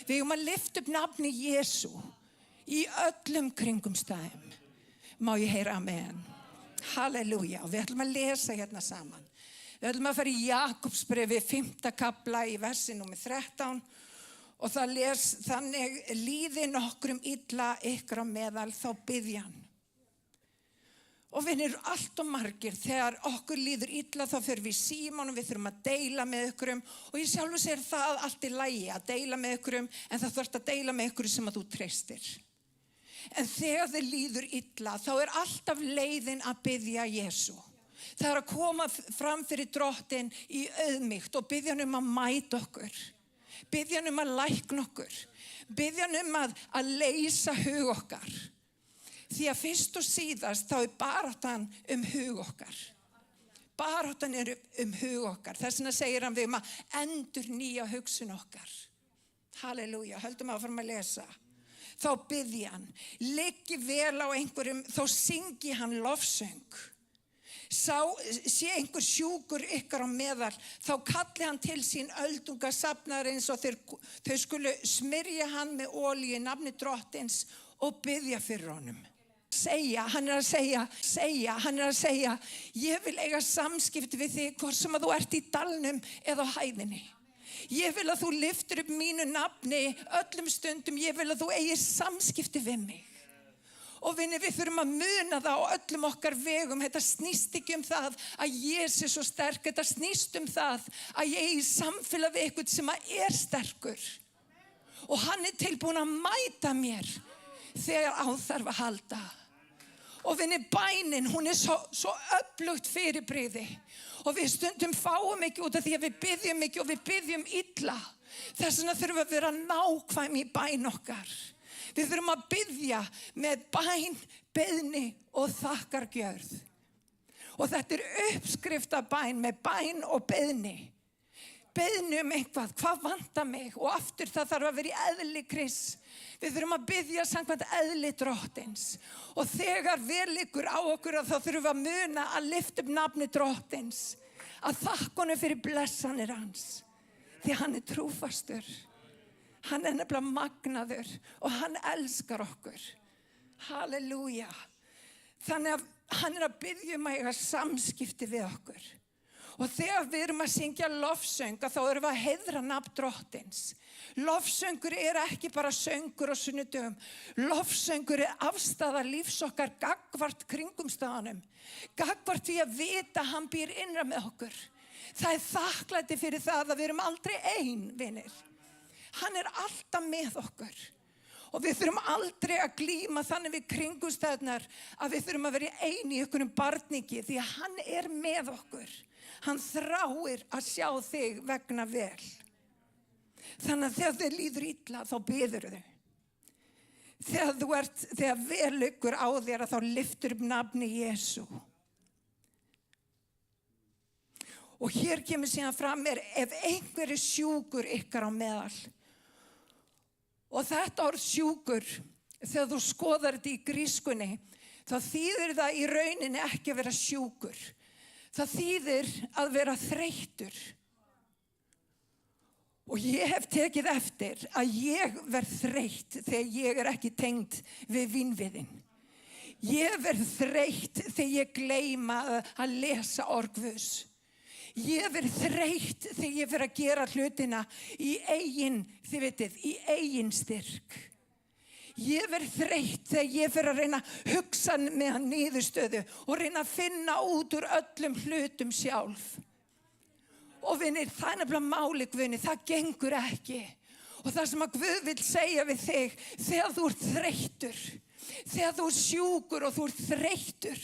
Við eigum að lyfta upp nafni Jesú í öllum kringumstæðum. Má ég heyra amen. Halleluja. Og við ætlum að lesa hérna saman. Við ætlum að fara í Jakobsbrefi 5. kafla í versi númer 13 og það þannig líði nokkrum illa ykkur á meðal þá biðja hann. Og vinir, allt og margir, þegar okkur líður illa þá fyrir við síman og við þurfum að deila með ykkurum og ég sjálfu sér það allt í lagi að deila með ykkurum en það þarf að deila með ykkurum sem að þú treystir. En þegar þið líður illa þá alltaf leiðin að biðja Jesú. Það að koma fram fyrir drottin í auðmýkt og biðja hann að mæta okkur. Biðja hann að lækna okkur. Biðja hann að leysa hug okkar. Því að fyrst og síðast þá baráttan hug okkar. baráttan hug okkar. Þess vegna segir hann við að endurnýja hugsun okkar. Halleluja, höldum áfram að lesa. Þá biðji hann, liggi vel á einhverjum, þá syngi hann lofsöng. Sé einhver sjúkur ykkar á meðal, þá kalli hann til sín öldungasafnar eins og þau skulu smyrja hann með olíu í nafni drottins og biðja fyrir honum. Hann er að segja, ég vil eiga samskipti við þig, hvort sem að þú ert í dalnum eða á hæðinni. Ég vil að þú lyftir upp mínu nafni öllum stundum, ég vil að þú eigir samskipti við mig. Og við þurfum að muna það á öllum okkar vegum. Þetta snýst ekki það að ég sé svo sterk, þetta snýst það að ég eigi samfélag við eitthvað sem er sterkur. Og hann er tilbúin að mæta mér þegar á þarf að halda. Og bænin, hún er svo öflugt fyrirbrigði. Og við stundum fáum ekki út af því að við biðjum ekki og við biðjum illa. Þess vegna þurfum við að vera nákvæm í bæn okkar. Við þurfum að biðja með bæn, beiðni og þakkargjörð. Og þetta er uppskrift af bæn með bæn og beiðni. Beiðni eitthvað, hvað vantar mig? Og aftur það þarf að vera í eðli Krists. Við þurfum að biðja samkvæmt eðli drottins. Og þegar vel liggur á okkur þá þurfum við að muna að lyfta upp nafni drottins. Að þakka honum fyrir blessanir hans. Því hann er trúfastur. Hann er nefnilega magnaður og hann elskar okkur. Halleluja. Þannig að hann er að biðja að eiga samskipti við okkur. Og þegar við erum að syngja lofsöng, þá erum við að heiðra nafn drottins. Lofsöngur er ekki bara söngur á sunnudögum. Lofsöngur er afstaða lífs okkar gagnvart kringumstaðanum. Gagnvart því að vita hann býr innra með okkur. Það er þakklæti fyrir það að við erum aldrei ein, vinir. Hann er alltaf með okkur. Og við þurfum aldrei að glíma þannig við kringumstæðnar að við þurfum að vera ein í einhverjum barningi því að hann er með okkur. Hann þráir að sjá þig vegna vel. Þannig að þegar þið líður illa þá biður þau. Þegar vel liggur á þér þá lyftur upp nafni Jesú. Og hér kemur síðan fram ef einhver er sjúkur ykkar á meðal. Og þetta orð sjúkur, þegar þú skoðar þetta í grískunni, þá þýðir það í rauninni ekki að vera sjúkur. Það þýðir að vera þreyttur. Og ég hef tekið eftir að ég verð þreytt þegar ég er ekki tengd við vínviðinn. Ég verð þreytt þegar ég gleyma að lesa orð Guðs. Ég verð þreytt þegar ég fer að gera hlutina í eigin styrk. Ég verð þreytt þegar ég fer að reyna að hugsa með hann niðurstöðu og reyna að finna út úr öllum hlutum sjálf. Og vinir, það er nefnilega máli, Guðni, það gengur ekki. Og það sem að Guð vill segja við þig, þegar þú ert þreyttur, þegar þú ert sjúkur og þú ert þreyttur,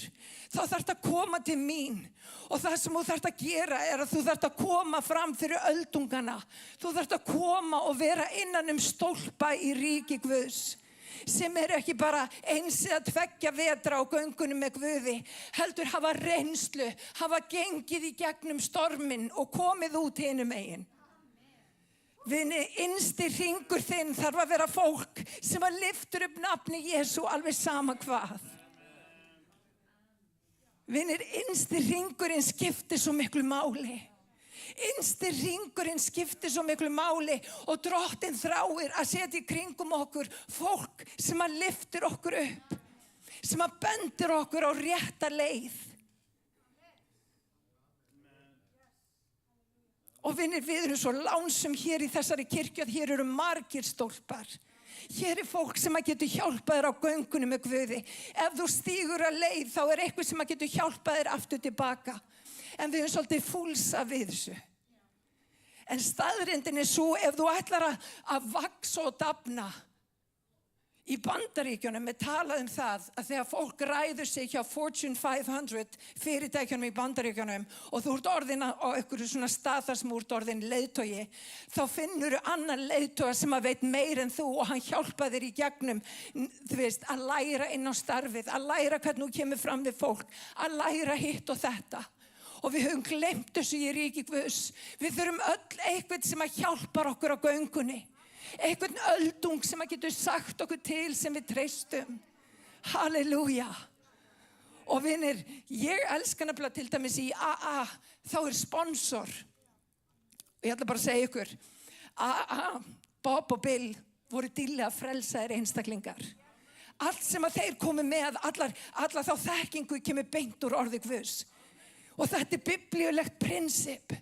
þá þarftu að koma til mín. Og það sem þú þarft að gera er að þú þarft að koma fram fyrir öldungana. Þú þarft að koma og vera innan stólpa í ríki Guðs. Sem ekki bara eins eða 2 vetra á göngunum með Guði, heldur hafa reynslu, hafa gengið í gegnum storminn og komið út hinum megin. Vini, innsti hringur þinn þarf að vera fólk sem að lyftur upp nafni Jesú alveg sama hvað. Vinir, innsti hringurinn skiptir svo miklu máli. Innsti hringurinn skiptir svo miklu máli og Drottinn þráir að setja í kringum okkur fólk sem að lyftir okkur upp, sem að bendir okkur á rétta leið. Og vinir, við erum svo lánsum hér í þessari kirkju að hér eru margir stólpar. Hér er fólk sem að getur hjálpað þér á göngunum með Guði. Ef þú stígur að leið þá er eitthvað sem að getur hjálpað þér aftur tilbaka. En við erum svolítið fúlsa við þessu. En staðreyndin er svo, ef þú ætlar að vaxa og dafna, í Bandaríkjunum talað það að þegar fólk ræður sig hjá Fortune 500 fyrirtækjunum í Bandaríkjunum og þú ert orðin á einhverju svona stað þar sem þú ert orðin leiðtogi, þá finnur þú annan leiðtoga sem að veit meir en þú og hann hjálpa þér í gegnum, þú veist, að læra inn á starfið, að læra hvernig þú kemur fram við fólk, að læra hitt og þetta. Og við höfum gleymt þessu í ríki Guðs. Við þurfum öll eitthvað sem að hjálpar okkur á göngunni. Eitthvað öldung sem að getur sagt okkur til sem við treystum. Halleluja. Og vinir, ég elska nefnilega til dæmis í AA, þá sponsor. Og ég ætla bara að segja ykkur, AA, Bob og Bill voru dýrlega frelsaðir einstaklingar. Allt sem að þeir komu með, allar þá þekkingu kemur beint úr orði Guðs. Og þetta biblíulegt prinsip.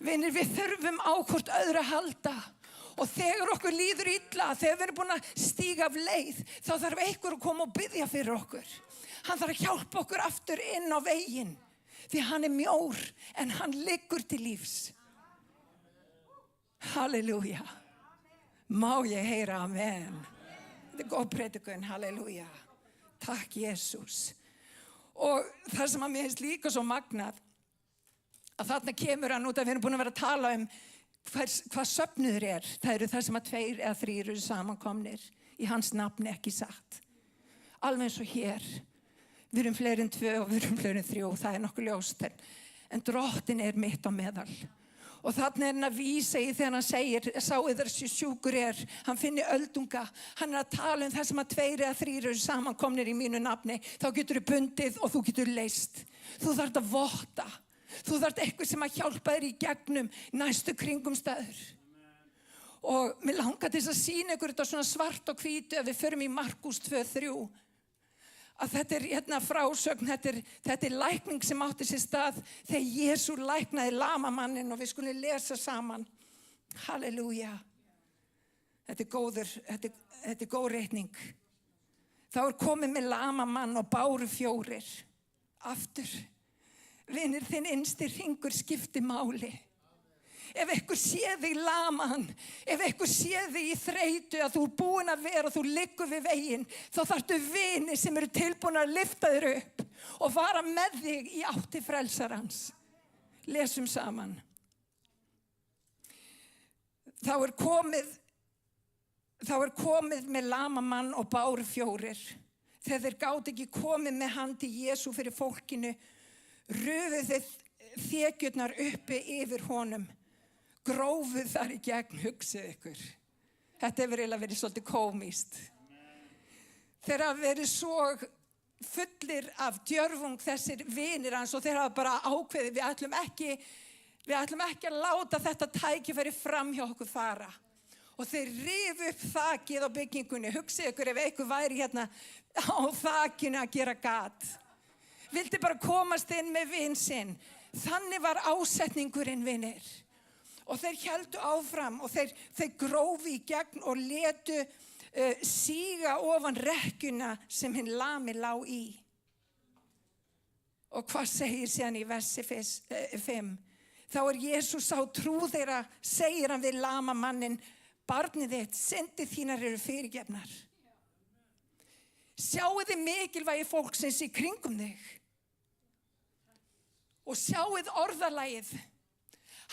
Vinir, við þurfum á hvort öðru að halda. Og þegar okkur líður illa, þegar við erum búin að stíga af leið, þá þarf einhver að koma og biðja fyrir okkur. Hann þarf að hjálpa okkur aftur inn á veginn. Því hann mjór, en hann liggur til lífs. Halleluja. Má ég heyra amen. Þetta góð predikun, halleluja. Takk Jesús. Og það sem að mér finnst líka svo magnað, að þarna kemur hann út að við erum búin að vera að tala hvað söfnuður Það eru það sem að 2 eða 3 eru samankomnir í hans nafni, ekki satt. Alveg eins og hér. Við erum fleiri en 2 og við erum fleiri en 3 og það nokkuð ljóst. En Drottinn mitt á meðal. Og þarna hann að vísa í þegar hann segir, sáu þar sjúkur hann finni öldunga. Hann að tala það sem að 2 eða 3 eru samankomnir í mínu nafni. Þá getur þú bundið og þú getur leyst. Þú þarft að votta. Þú þarft eitthvað sem að hjálpa þér í gegnum næstu kringumstæður. Og mér langar til að sýna ykkur þetta svona svart og hvítu ef við förum í Markús 2:3. Að þetta frásögn, þetta lækning sem átti sér stað þegar Jesú læknaði lamamannin og við skulum lesa saman. Halleluja. Þetta er góð reikning. Þá komið með lamamann og báru 4. Aftur. Vinir, þinn innsti hringur skipti máli. Ef einhver sé þig lamaðan, ef einhver sé þig í þreytu að þú búin að vera og þú liggur við veginn, þá þarftu vini sem eru tilbúin að lyfta þér upp og fara með þig í átti frelsarans. Lesum saman. Þá er komið með lamamann og báru 4. Þegar þeir gátu ekki komið með hann til Jesú fyrir fólkinu, rufuðu þeir þekjurnar uppi yfir honum. Grófuð þar í gegn, hugsið ykkur. Þetta hefur eiginlega verið svolítið komískt. Þeir hafa verið svo fullir af djörfung þessir vinir hans og þeir hafa bara ákveðið, við ætlum ekki að láta þetta tækifæri fram hjá okkur fara. Og þeir rifu upp þakið á byggingunni. Hugsið ykkur ef einhver væri hérna á þakinu að gera gat. Vildi bara komast inn með vin sinn. Þannig var ásetningurinn, vinir. Og þeir héldu áfram og þeir grófu í gegn og létu síga ofan rekkjuna sem hinn lami lá í. Og hvað segir síðan í versi 5? Þá Jesús sá trú þeirra, segir hann við lamamannin, barnið þitt, syndir þínar eru fyrirgefnar. Sjáuð þið mikilvægi fólksins í kringum þig. Og sjáuð orðalagið.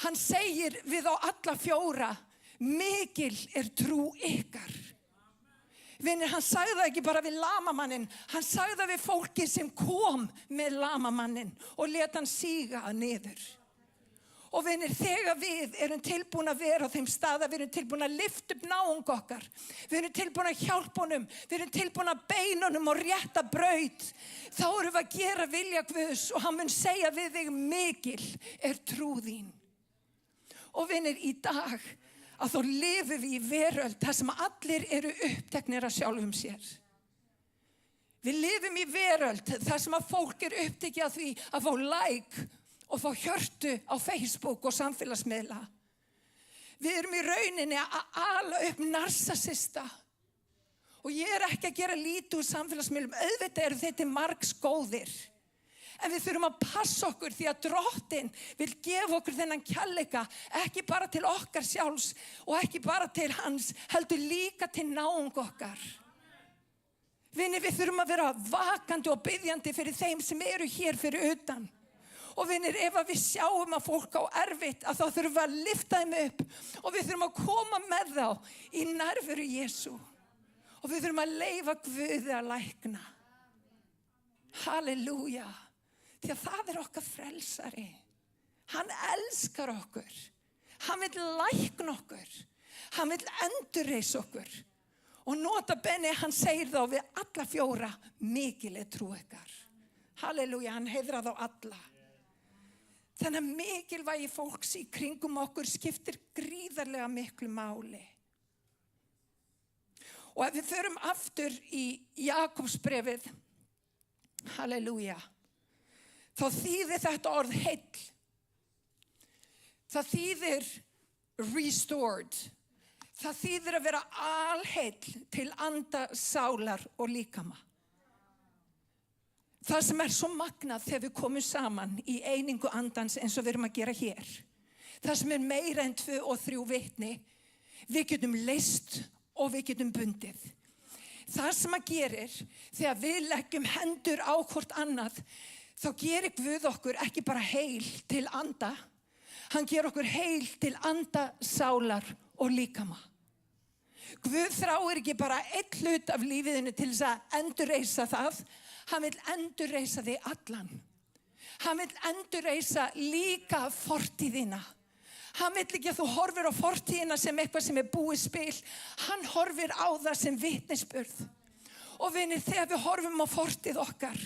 Hann segir við á alla 4, mikil trú ykkar. Vinir, hann sagði það ekki bara við lamamannin, hann sagði það við fólki sem kom með lamamannin og lét hann síga niður. Og vinir, þegar við erum tilbúin að vera á þeim stað, við erum tilbúin að lyfta upp náung okkar, við erum tilbúin að hjálpa honum, við erum tilbúin að beina honum og rétta braut, þá erum við að gera vilja Guðs og hann mun segja við þig, mikil trú þín. Og vinir, í dag að þá lifum við í veröld þar sem allir eru uppteknir af sjálfum sér. Við lifum í veröld þar sem að fólk upptekið af því að fá like og fá hjörtu á Facebook og samfélagsmiðla. Við erum í rauninni að ala upp narsissista. Og ég ekki að gera lítið úr samfélagsmiðlum, auðvitað eru þeir til margs góðir. En við þurfum að passa okkur því að Drottinn vil gefa okkur þennan kærleika ekki bara til okkar sjálfs og ekki bara til hans, heldur líka til náung okkar. Vinir, við þurfum að vera vakandi og biðjandi fyrir þeim sem eru hér fyrir utan. Og vinir, ef við sjáum að fólk á erfitt, að þá þurfum við að lyfta þeim upp og við þurfum að koma með þá í nærveru Jesú. Og við þurfum að leyfa Guði að lækna. Halleluja. Því að það okkar frelsari. Hann elskar okkur. Hann vill lækna okkur. Hann vill endurreisa okkur. Og nota bene, hann segir þá við alla 4, mikil trú ykkar. Halleluja, hann heiðrar þá alla. Þannig að mikilvægi fólks í kringum okkur skiptir gríðarlega miklu máli. Og ef við förum aftur í Jakobsbrefið, halleluja, þá þýðir þetta orð heill. Það þýðir restored. Það þýðir að vera alheill til anda, sálar og líkama. Það sem svo magnað þegar við komum saman í einingu andans eins og við erum að gera hér. Það sem meira en 2 og 3 vitni, við getum leyst og við getum bundið. Það sem að gerir þegar við leggjum hendur á hvort annað, þá gerir Guð okkur ekki bara heil til anda, hann gerir okkur heil til anda, sálar og líkama. Guð þráir ekki bara einn hlut af lífiðinu til þess að endurreisa það, hann vill endurreisa þig allan. Hann vill endurreisa líka fortíðina. Hann vill ekki að þú horfir á fortíðina sem eitthvað sem búið spil, hann horfir á það sem vitnisburð. Og vinir, þegar við horfum á fortíð okkar,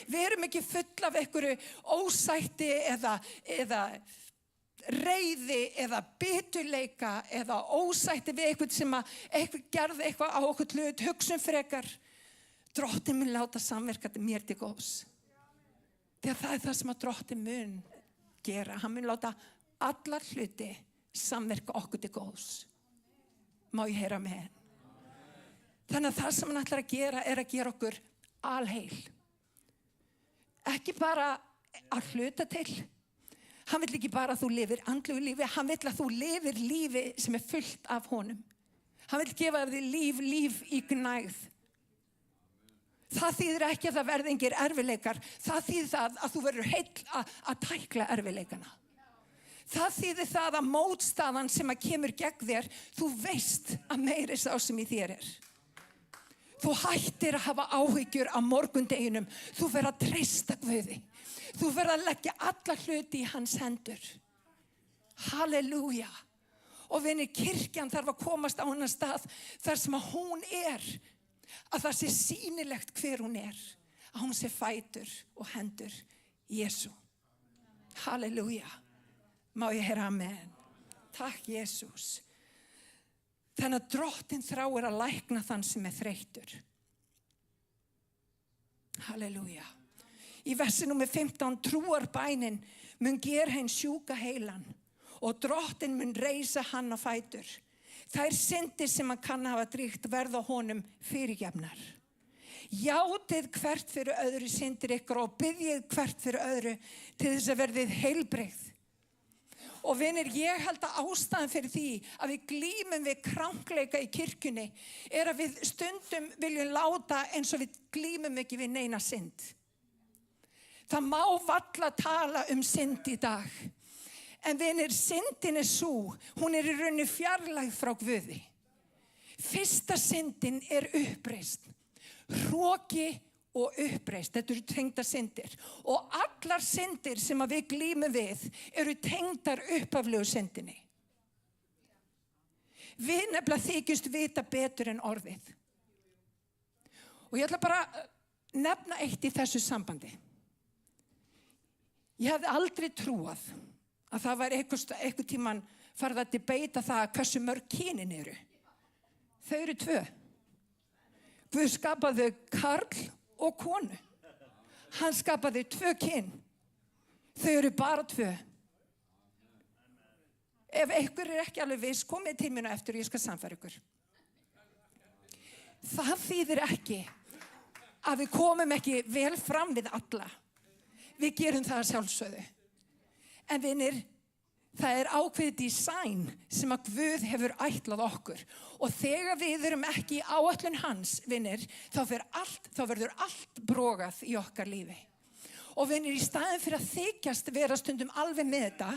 við erum ekki full af einhverju ósætti eða reiði eða biturleika eða ósætti við eitthvað sem eitthvað gerði eitthvað á okkur hlut, hugsum frekar, Drottinn mun láta samverka mér til góðs. Þegar það það sem að Drottinn mun gera, hann mun láta alla hluti samverka okkur til góðs. Má ég heyra með henn? Þannig að það sem hann ætlar að gera okkur alheil. Ekki bara að hluta til. Hann vill ekki bara að þú lifir andlegu lífi, hann vill að þú lifir lífi sem fullt af honum. Hann vill gefa þér líf í gnægð. Það þýðir ekki að það verði engir erfiðleikar, það þýðir það að þú verður heill að tækla erfiðleikana. Það þýðir það að mótstaðan sem að kemur gegn þér, þú veist að meiri sá sem í þér Þú hættir að hafa áhyggjur á morgundeginum, þú fer að treysta Guði. Þú fer að leggja alla hluti í hans hendur. Halleluja. Og vinir, kirkjan þarf að komast á hennar stað þar sem að hún að það sé sýnilegt hver hún að hún sé fætur og hendur Jesú. Halleluja. Má ég heyra amen. Takk Jesús. Þannig að Drottinn þráir að lækna þann sem þreyttur. Halleluja. Í versi númer 15, trúarbænin mun gera hinn sjúka heilan og Drottinn mun reisa hann á fætur. Þær syndir sem hann kann hafa dríkt verða honum fyrirgefnar. Játið hvert fyrir öðru syndir ykkur og biðjið hvert fyrir öðru til þess að verðið heilbrigð. Og vinir, ég held að ástæðan fyrir því að við glímum við krankleika í kirkjunni að við stundum viljum láta eins og við glímum ekki við neina synd. Það má varla tala synd í dag. En vinir, syndin sú, hún í rauninni fjarlægð frá Guði. Fyrsta syndin uppreisn, hroki og uppreisn, þetta tengdar syndir. Og allar syndir sem að við glímum við tengdar upphaflegu syndinni. Við nefnilega þykjumst vita betur en orðið. Og ég ætla bara að nefna eitt í þessu sambandi. Ég hefði aldrei trúað að það var einhver tímann farið að debeita það hversu mörg kynin Þau 2. Guð skapaði karl og konu. Hann skapaði 2 kyn. Þau bara 2. Ef einhver ekki alveg viss, komið til mín eftir og ég skal sannfæra ykkur. Það þýðir ekki að við komum ekki vel fram við alla. Við gerum það sjálfsögðu. En vinir, það ákveðið design sem að Guð hefur ætlað okkur. Og þegar við erum ekki í áætlun hans, vinir, þá verður allt brogað í okkar lífi. Og vinir, í staðin fyrir að þykjast vera stundum alveg með þetta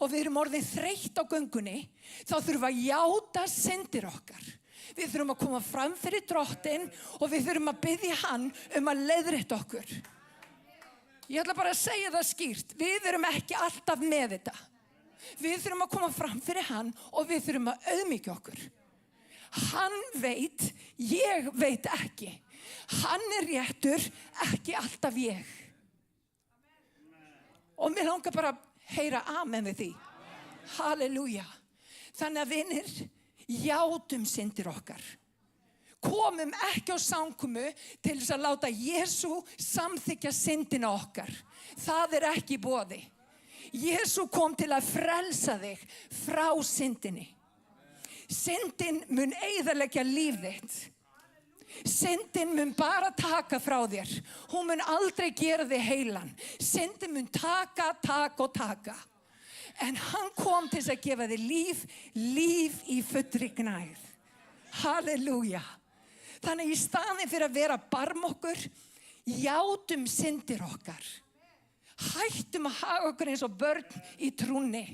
og við erum orðin þreytt á göngunni, þá þurfum að játa syndir okkar. Við þurfum að koma fram fyrir Drottinn og við þurfum að biðja hann að leiðrétta okkur. Ég ætla bara að segja það skýrt. Við erum ekki alltaf með þetta. Við þurfum að koma fram fyrir hann og við þurfum að auðmýkja okkur. Hann veit, ég veit ekki. Hann er réttur, ekki alltaf ég. Og mér langar bara að heyra amen við því. Halleluja. Þannig að vinir, játum syndir okkar. Komum ekki á samkomu til þess að láta Jesú samþykkja syndina okkar. Það er ekki í boði. Jesú kom til að frelsa þig frá syndinni. Syndin mun eyðileggja líf þitt. Syndin mun bara taka frá þér. Hún mun aldrei gera þig heilan. Syndin mun taka. En hann kom til að gefa þig líf í fullri gnægð. Halleluja. Þannig í staðinn fyrir að vera barm okkur, játum syndir okkar. Hættum að haga okkur eins og börn í trúnni.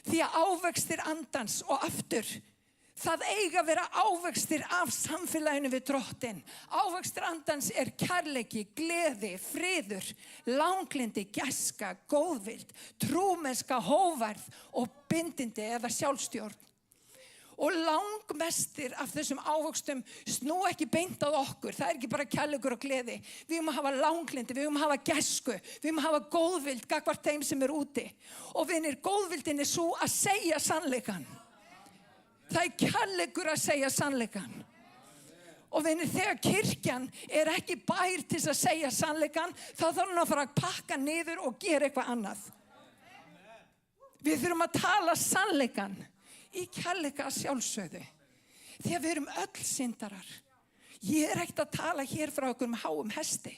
Því að ávextir andans og aftur, það eiga að vera ávextir af samfélaginu við Drottinn. Ávextir andans er kærleiki, gleði, friður, langlindi, gæska, góðvild, trúmennska, hóværð og bindindi eða sjálfstjórn. Og langmestir af þessum ávöxtum snú ekki beint að okkur. Það er ekki bara kærleikur og gleði. Við erum að hafa langlindi, við erum að hafa gæsku, við erum að hafa góðvild gagnvart þeim sem er úti. Og vinir, góðvildin er svo að segja sannleikann. Það er kærleikur að segja sannleikann. Og vinir, þegar kirkjan er ekki bær til að segja sannleikann, þá þarf hún að fara að pakka niður og gera eitthvað annað. Við þurfum að tala sannleikann. Í kærleika að sjálfsögðu. Því að við erum öll syndarar. Ég er ekkert að tala hér frá okkur með háum hesti.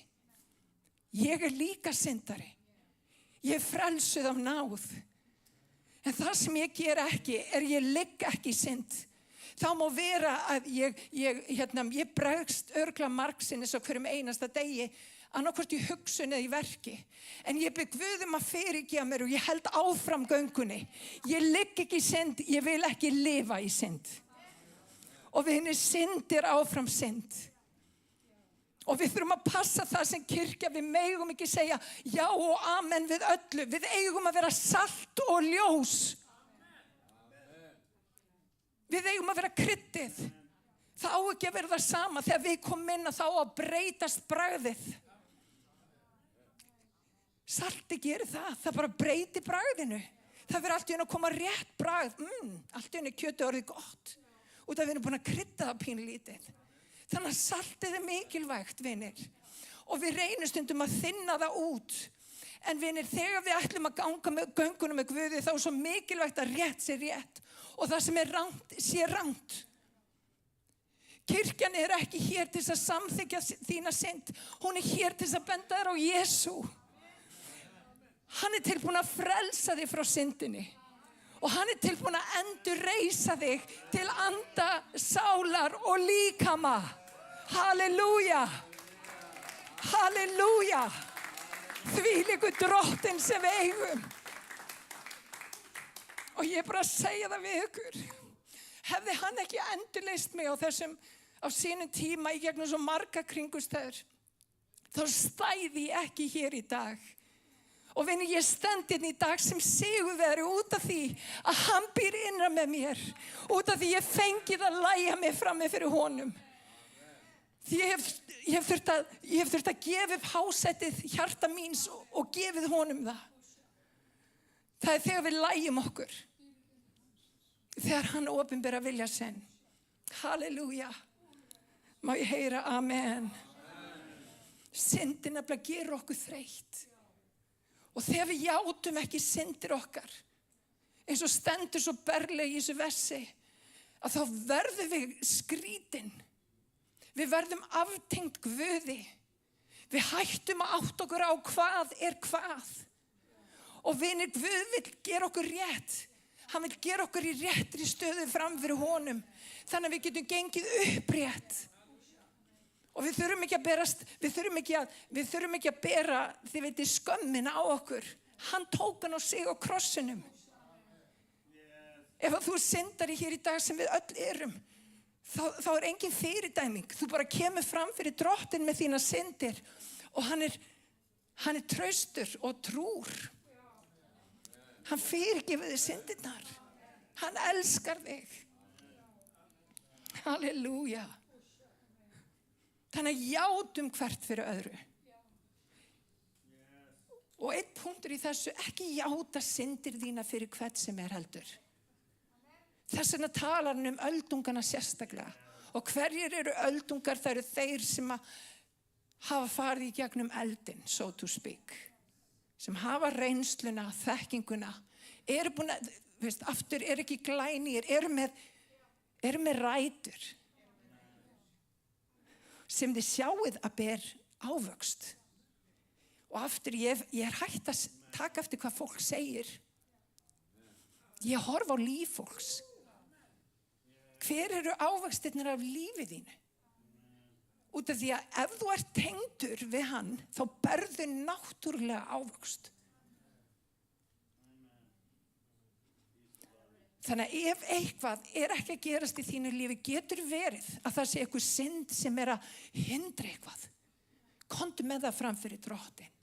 Ég er líka syndari. Ég er frelsuð af náð. En það sem ég gera ekki er ég ligg ekki í synd. Þá má vera að ég bregst örugglega margsinnis á hverjum einasta degi, annaðhvort í hugsun eða í verki. En ég bið Guð að fyrirgefa mér og ég held áfram göngunni. Ég ligg ekki í synd, ég vil ekki lifa í synd. Og vinir, synd er áfram synd. Og við þurfum að passa það sem kirkja, við megum ekki segja já og amen við öllu. Við eigum að vera salt og ljós. Við eigum að vera kryddið. Það á ekki að vera það sama. Þegar við komum inn þá á að breytast bragðið. Salti gerir það. Það bara breyti bragðinu. Það verður allt í einu að koma rétt bragð. Allt í einu kjötið orðið gott. Og það verður búin að krydda það pínlítið. Þannig að saltið er mikilvægt, vinir. Og við reynum stundum að þynna það út. En vinir, þegar við ætlum að ganga með göngunum með Guði, þá er svo mikilvægt að rétt sé rétt. Og það sem er rangt sé rangt. Kirkjan er ekki hér til að samþykkja þína synd. Hún er hér til að benda þér á Jesú. Hann er tilbúin að frelsa þig frá syndinni. Og hann er tilbúin að endurreisa þig til anda, sálar og líkama. Halleluja. Halleluja. Þvílíkur Drottinn sem við eigum. Og ég bara að segja það við ykkur. Hefði hann ekki endurleist mig á sínum tíma í gegnum svo marga kringumstæður, þá stæði ég ekki hér í dag. Og vinni, ég stend hérna í dag sem sigurvegari út af því að hann býr innra með mér. Út af því ég fengið að lægja mig frammi fyrir honum. Því ég hef þurft að gefa upp hásætið hjarta míns og gefið honum það. Það er þegar við lægjum okkur. Þegar hann opinbera vilja sinn. Halleluja. Má ég heyra amen. Syndin nefnilega gerir okkur þreytt. Og þegar við játum ekki syndir okkar, eins og stendur svo berlega í þessu versi, að þá verðum við skrítin. Við verðum aftengt Guði. Við hættum að átta okkur á hvað er hvað. Og vinir, Guð vill gera okkur rétt. Hann vill gera okkur í réttri stöðu fram fyrir honum. Þannig að við getum gengið upp rétt. Og við þurfum ekki að bera, þið veitir, skömmina á okkur. Hann tók hann á sig á krossinum. Ef að þú syndari hér í dag sem við öll erum, þá er engin fyrirdæming. Þú bara kemur fram fyrir Drottinn með þína syndir og hann Hann traustur og trúr. Hann fyrirgefur þig syndirnar. Hann elskar þig. Halleluja. Þannig að játum hvert fyrir öðru. Og einn punktur í þessu, ekki játa syndir þína fyrir hvert sem heldur. Þess vegna talar hann öldungana sérstaklega. Og hverjir eru öldungar? Það eru þeir sem hafa farið í gegnum eldin, so to speak. Sem hafa reynsluna, þekkinguna, eru búin að, aftur eru ekki glænýir, eru með rætur. Sem þið sjáið að ber ávöxt. Og aftur ég er hætt að taka eftir hvað fólk segir. Ég horf á líf fólks. Hver eru ávöxtirnir af lífið þínu? Út af því að ef þú ert tengdur við hann, þá berðu náttúrulega ávöxt. Þannig að ef eitthvað er ekki að gerast í þínu lífi, getur verið að það sé eitthvað synd sem er að hindra eitthvað. Komdu með það fram fyrir Drottinn.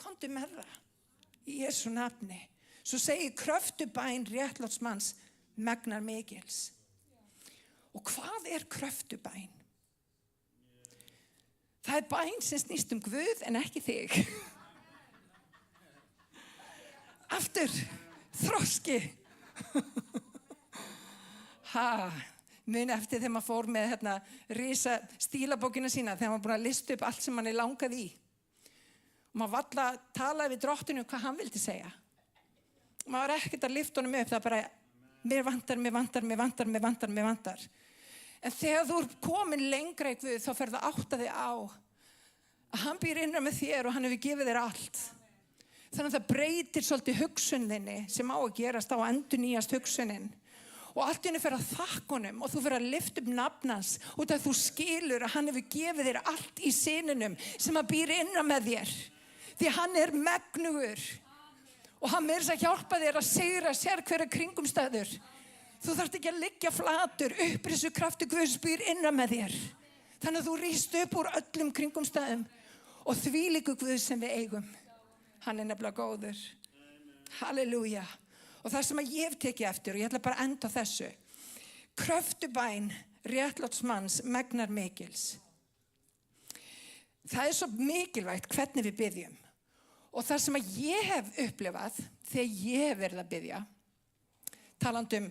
Komdu með það í Jesú nafni. Svo segir kröftubæn réttlátsmanns megnar mikils. Og hvað er kröftubæn? Það er bæn sem snýst Guð en ekki þig. Aftur, þroski. Muni eftir þegar maður fór með risa stílabókina sína, þegar maður búin að lista upp allt sem mann langað í. Og maður valla talaði við Drottinu hvað hann vildi segja. Maður var ekkert að lyfta honum upp, það bara, mér vantar. En þegar þú er komin lengra í Guð, þá ferðu að átta þig á að hann býr innra með þér og hann hefur gefið þér allt. Þannig að það breytir svolítið hugsuninni sem á að gerast á endurnýjast hugsunin. Og allt í einu fer að þakka honum og þú fer að lyfta upp nafn hans út af þú skilur að hann hefur gefið þér allt í syninum sem að býr innra með þér. Því hann er megnugur og hann er að hjálpa þér að sigra sér hverja kringumstæður. Þú þarft ekki að liggja flatur, upprisu Guðs býr innra með þér. Þannig að þú ríst upp úr öllum kringumstæðum og þvílíku Guð sem við eigum. Hann er nefnilega góður. Halleluja. Og það sem ég hef tekið eftir, og ég ætla bara að enda á þessu. Kröftubæn réttlátsmanns megnar mikils. Það er svo mikilvægt hvernig við biðjum. Og það sem ég hef upplifað þegar ég hef verið að biðja, talandi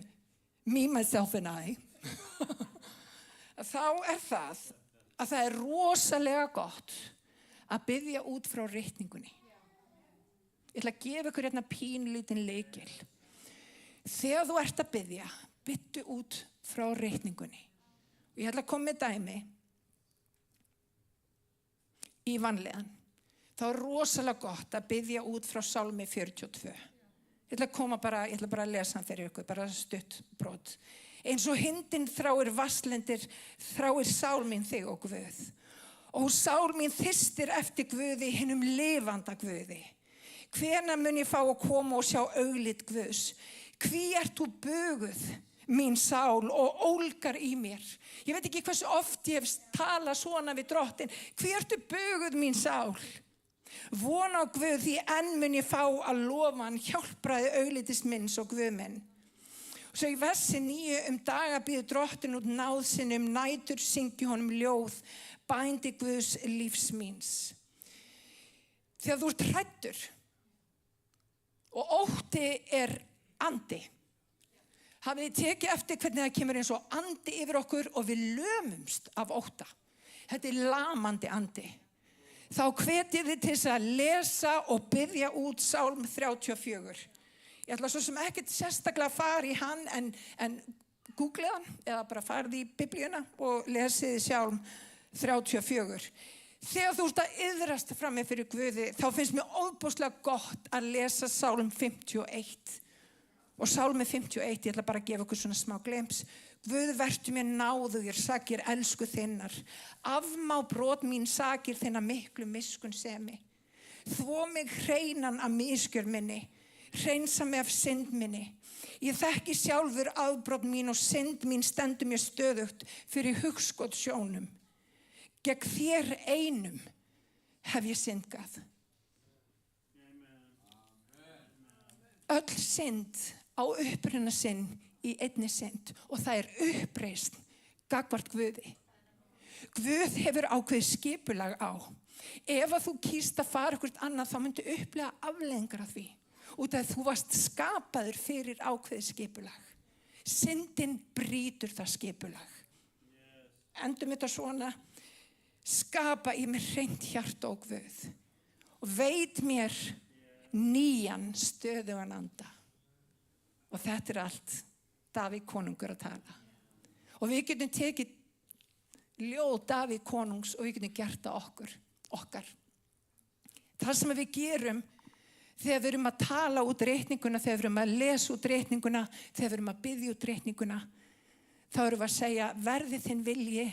me, myself and I, þá er það að það er rosalega gott að biðja út frá ritningunni. Ég ætla að gefa ykkur pínlítinn lykil. Þegar þú ert að biðja, byttu út frá ritningunni. Og ég ætla að koma með dæmi í vanlíðan. Þá er rosalega gott að biðja út frá Sálmi 42. Ég ætla bara að lesa hann fyrir ykkur, bara stutt brot. Eins og hindin þráir vasslendir, þráir sál mín þig og Guð. Og sál mín þyrstir eftir Guði, hinum lifanda Guði. Hvenær mun ég fá að koma og sjá augliti Guðs? Hví ert þú buguð, mín sál, og ólgar í mér? Ég veit ekki hversu oft ég hef talað svona við Drottinn. Hví ertu buguð, mín sál? Vona á Guð, því enn mun ég fá að lofa hann, hjálpraði auglitis minns og Guð minn. Svo í versi 9 daga býður Drottinn út náð sinni, nætur syngi honum ljóð, bændi Guðs lífs míns. Þegar þú ert hræddur, og ótti er andi. Hafið þið tekið eftir hvernig það kemur eins og andi yfir okkur og við lömumst af ótta. Þetta er lamandi andi. Þá hvet ég þið til þess að lesa og biðja út Sálm 34. Ég ætla svo sem ekkert sérstaklega að fara í hann en googlið hann eða bara farið í biblíuna og lesið Sálm 34. Þegar þú ert að iðrast frammi fyrir Guði, þá finnst mér ofboðslega gott að lesa Sálm 51. Og Sálmi 51, ég ætla bara að gefa ykkur svona smá glems. Guð, vertu mér náðugir sakir elsku þinnar. Afmá brot mín sakir þinna miklu miskun semi. Þvó mig hreinan af misgjörð minni. Hreinsa mig af synd minni. Ég þekki sjálfur afbrot mín og synd mín stendur mér stöðugt fyrir hugskot sjónum. Gegn þér einum hef ég syndgað. öll synd á uppruna sinn í einni synd og það uppreisn gagnvart Guði. Guð hefur ákveðið skipulag á. Ef að þú kýst að fara eitthvað annað þá myndu upplega afleiðingar af því. Út af þú varst skapaður fyrir ákveðið skipulag. Syndin brýtur það skipulag. Endum þetta svona, skapa í mér hreint hjarta og Guð og veit mér nýjan stöðugan anda. Og þetta allt Davíð konungur að tala. Og við getum tekið ljóð Davíð konungs og við getum gert það okkar. Það sem við gerum þegar við erum að tala út reikninguna, þegar við erum að lesa út reikninguna, þegar við erum að biðja út reikninguna, þá erum við að segja, verði þinn vilji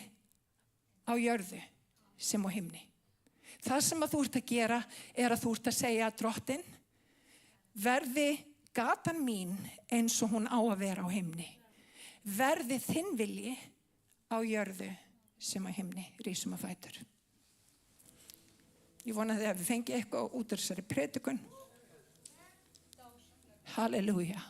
á jörðu sem á himni. Það sem að þú ert að gera að þú ert að segja Drottinn, verði gatan mín eins og hún á að vera á himni. Verði þinn vilji á jörðu sem á himni. Rísum á fætur. Ég vona að við fengi eitthvað út úr þessari predikun. Halleluja.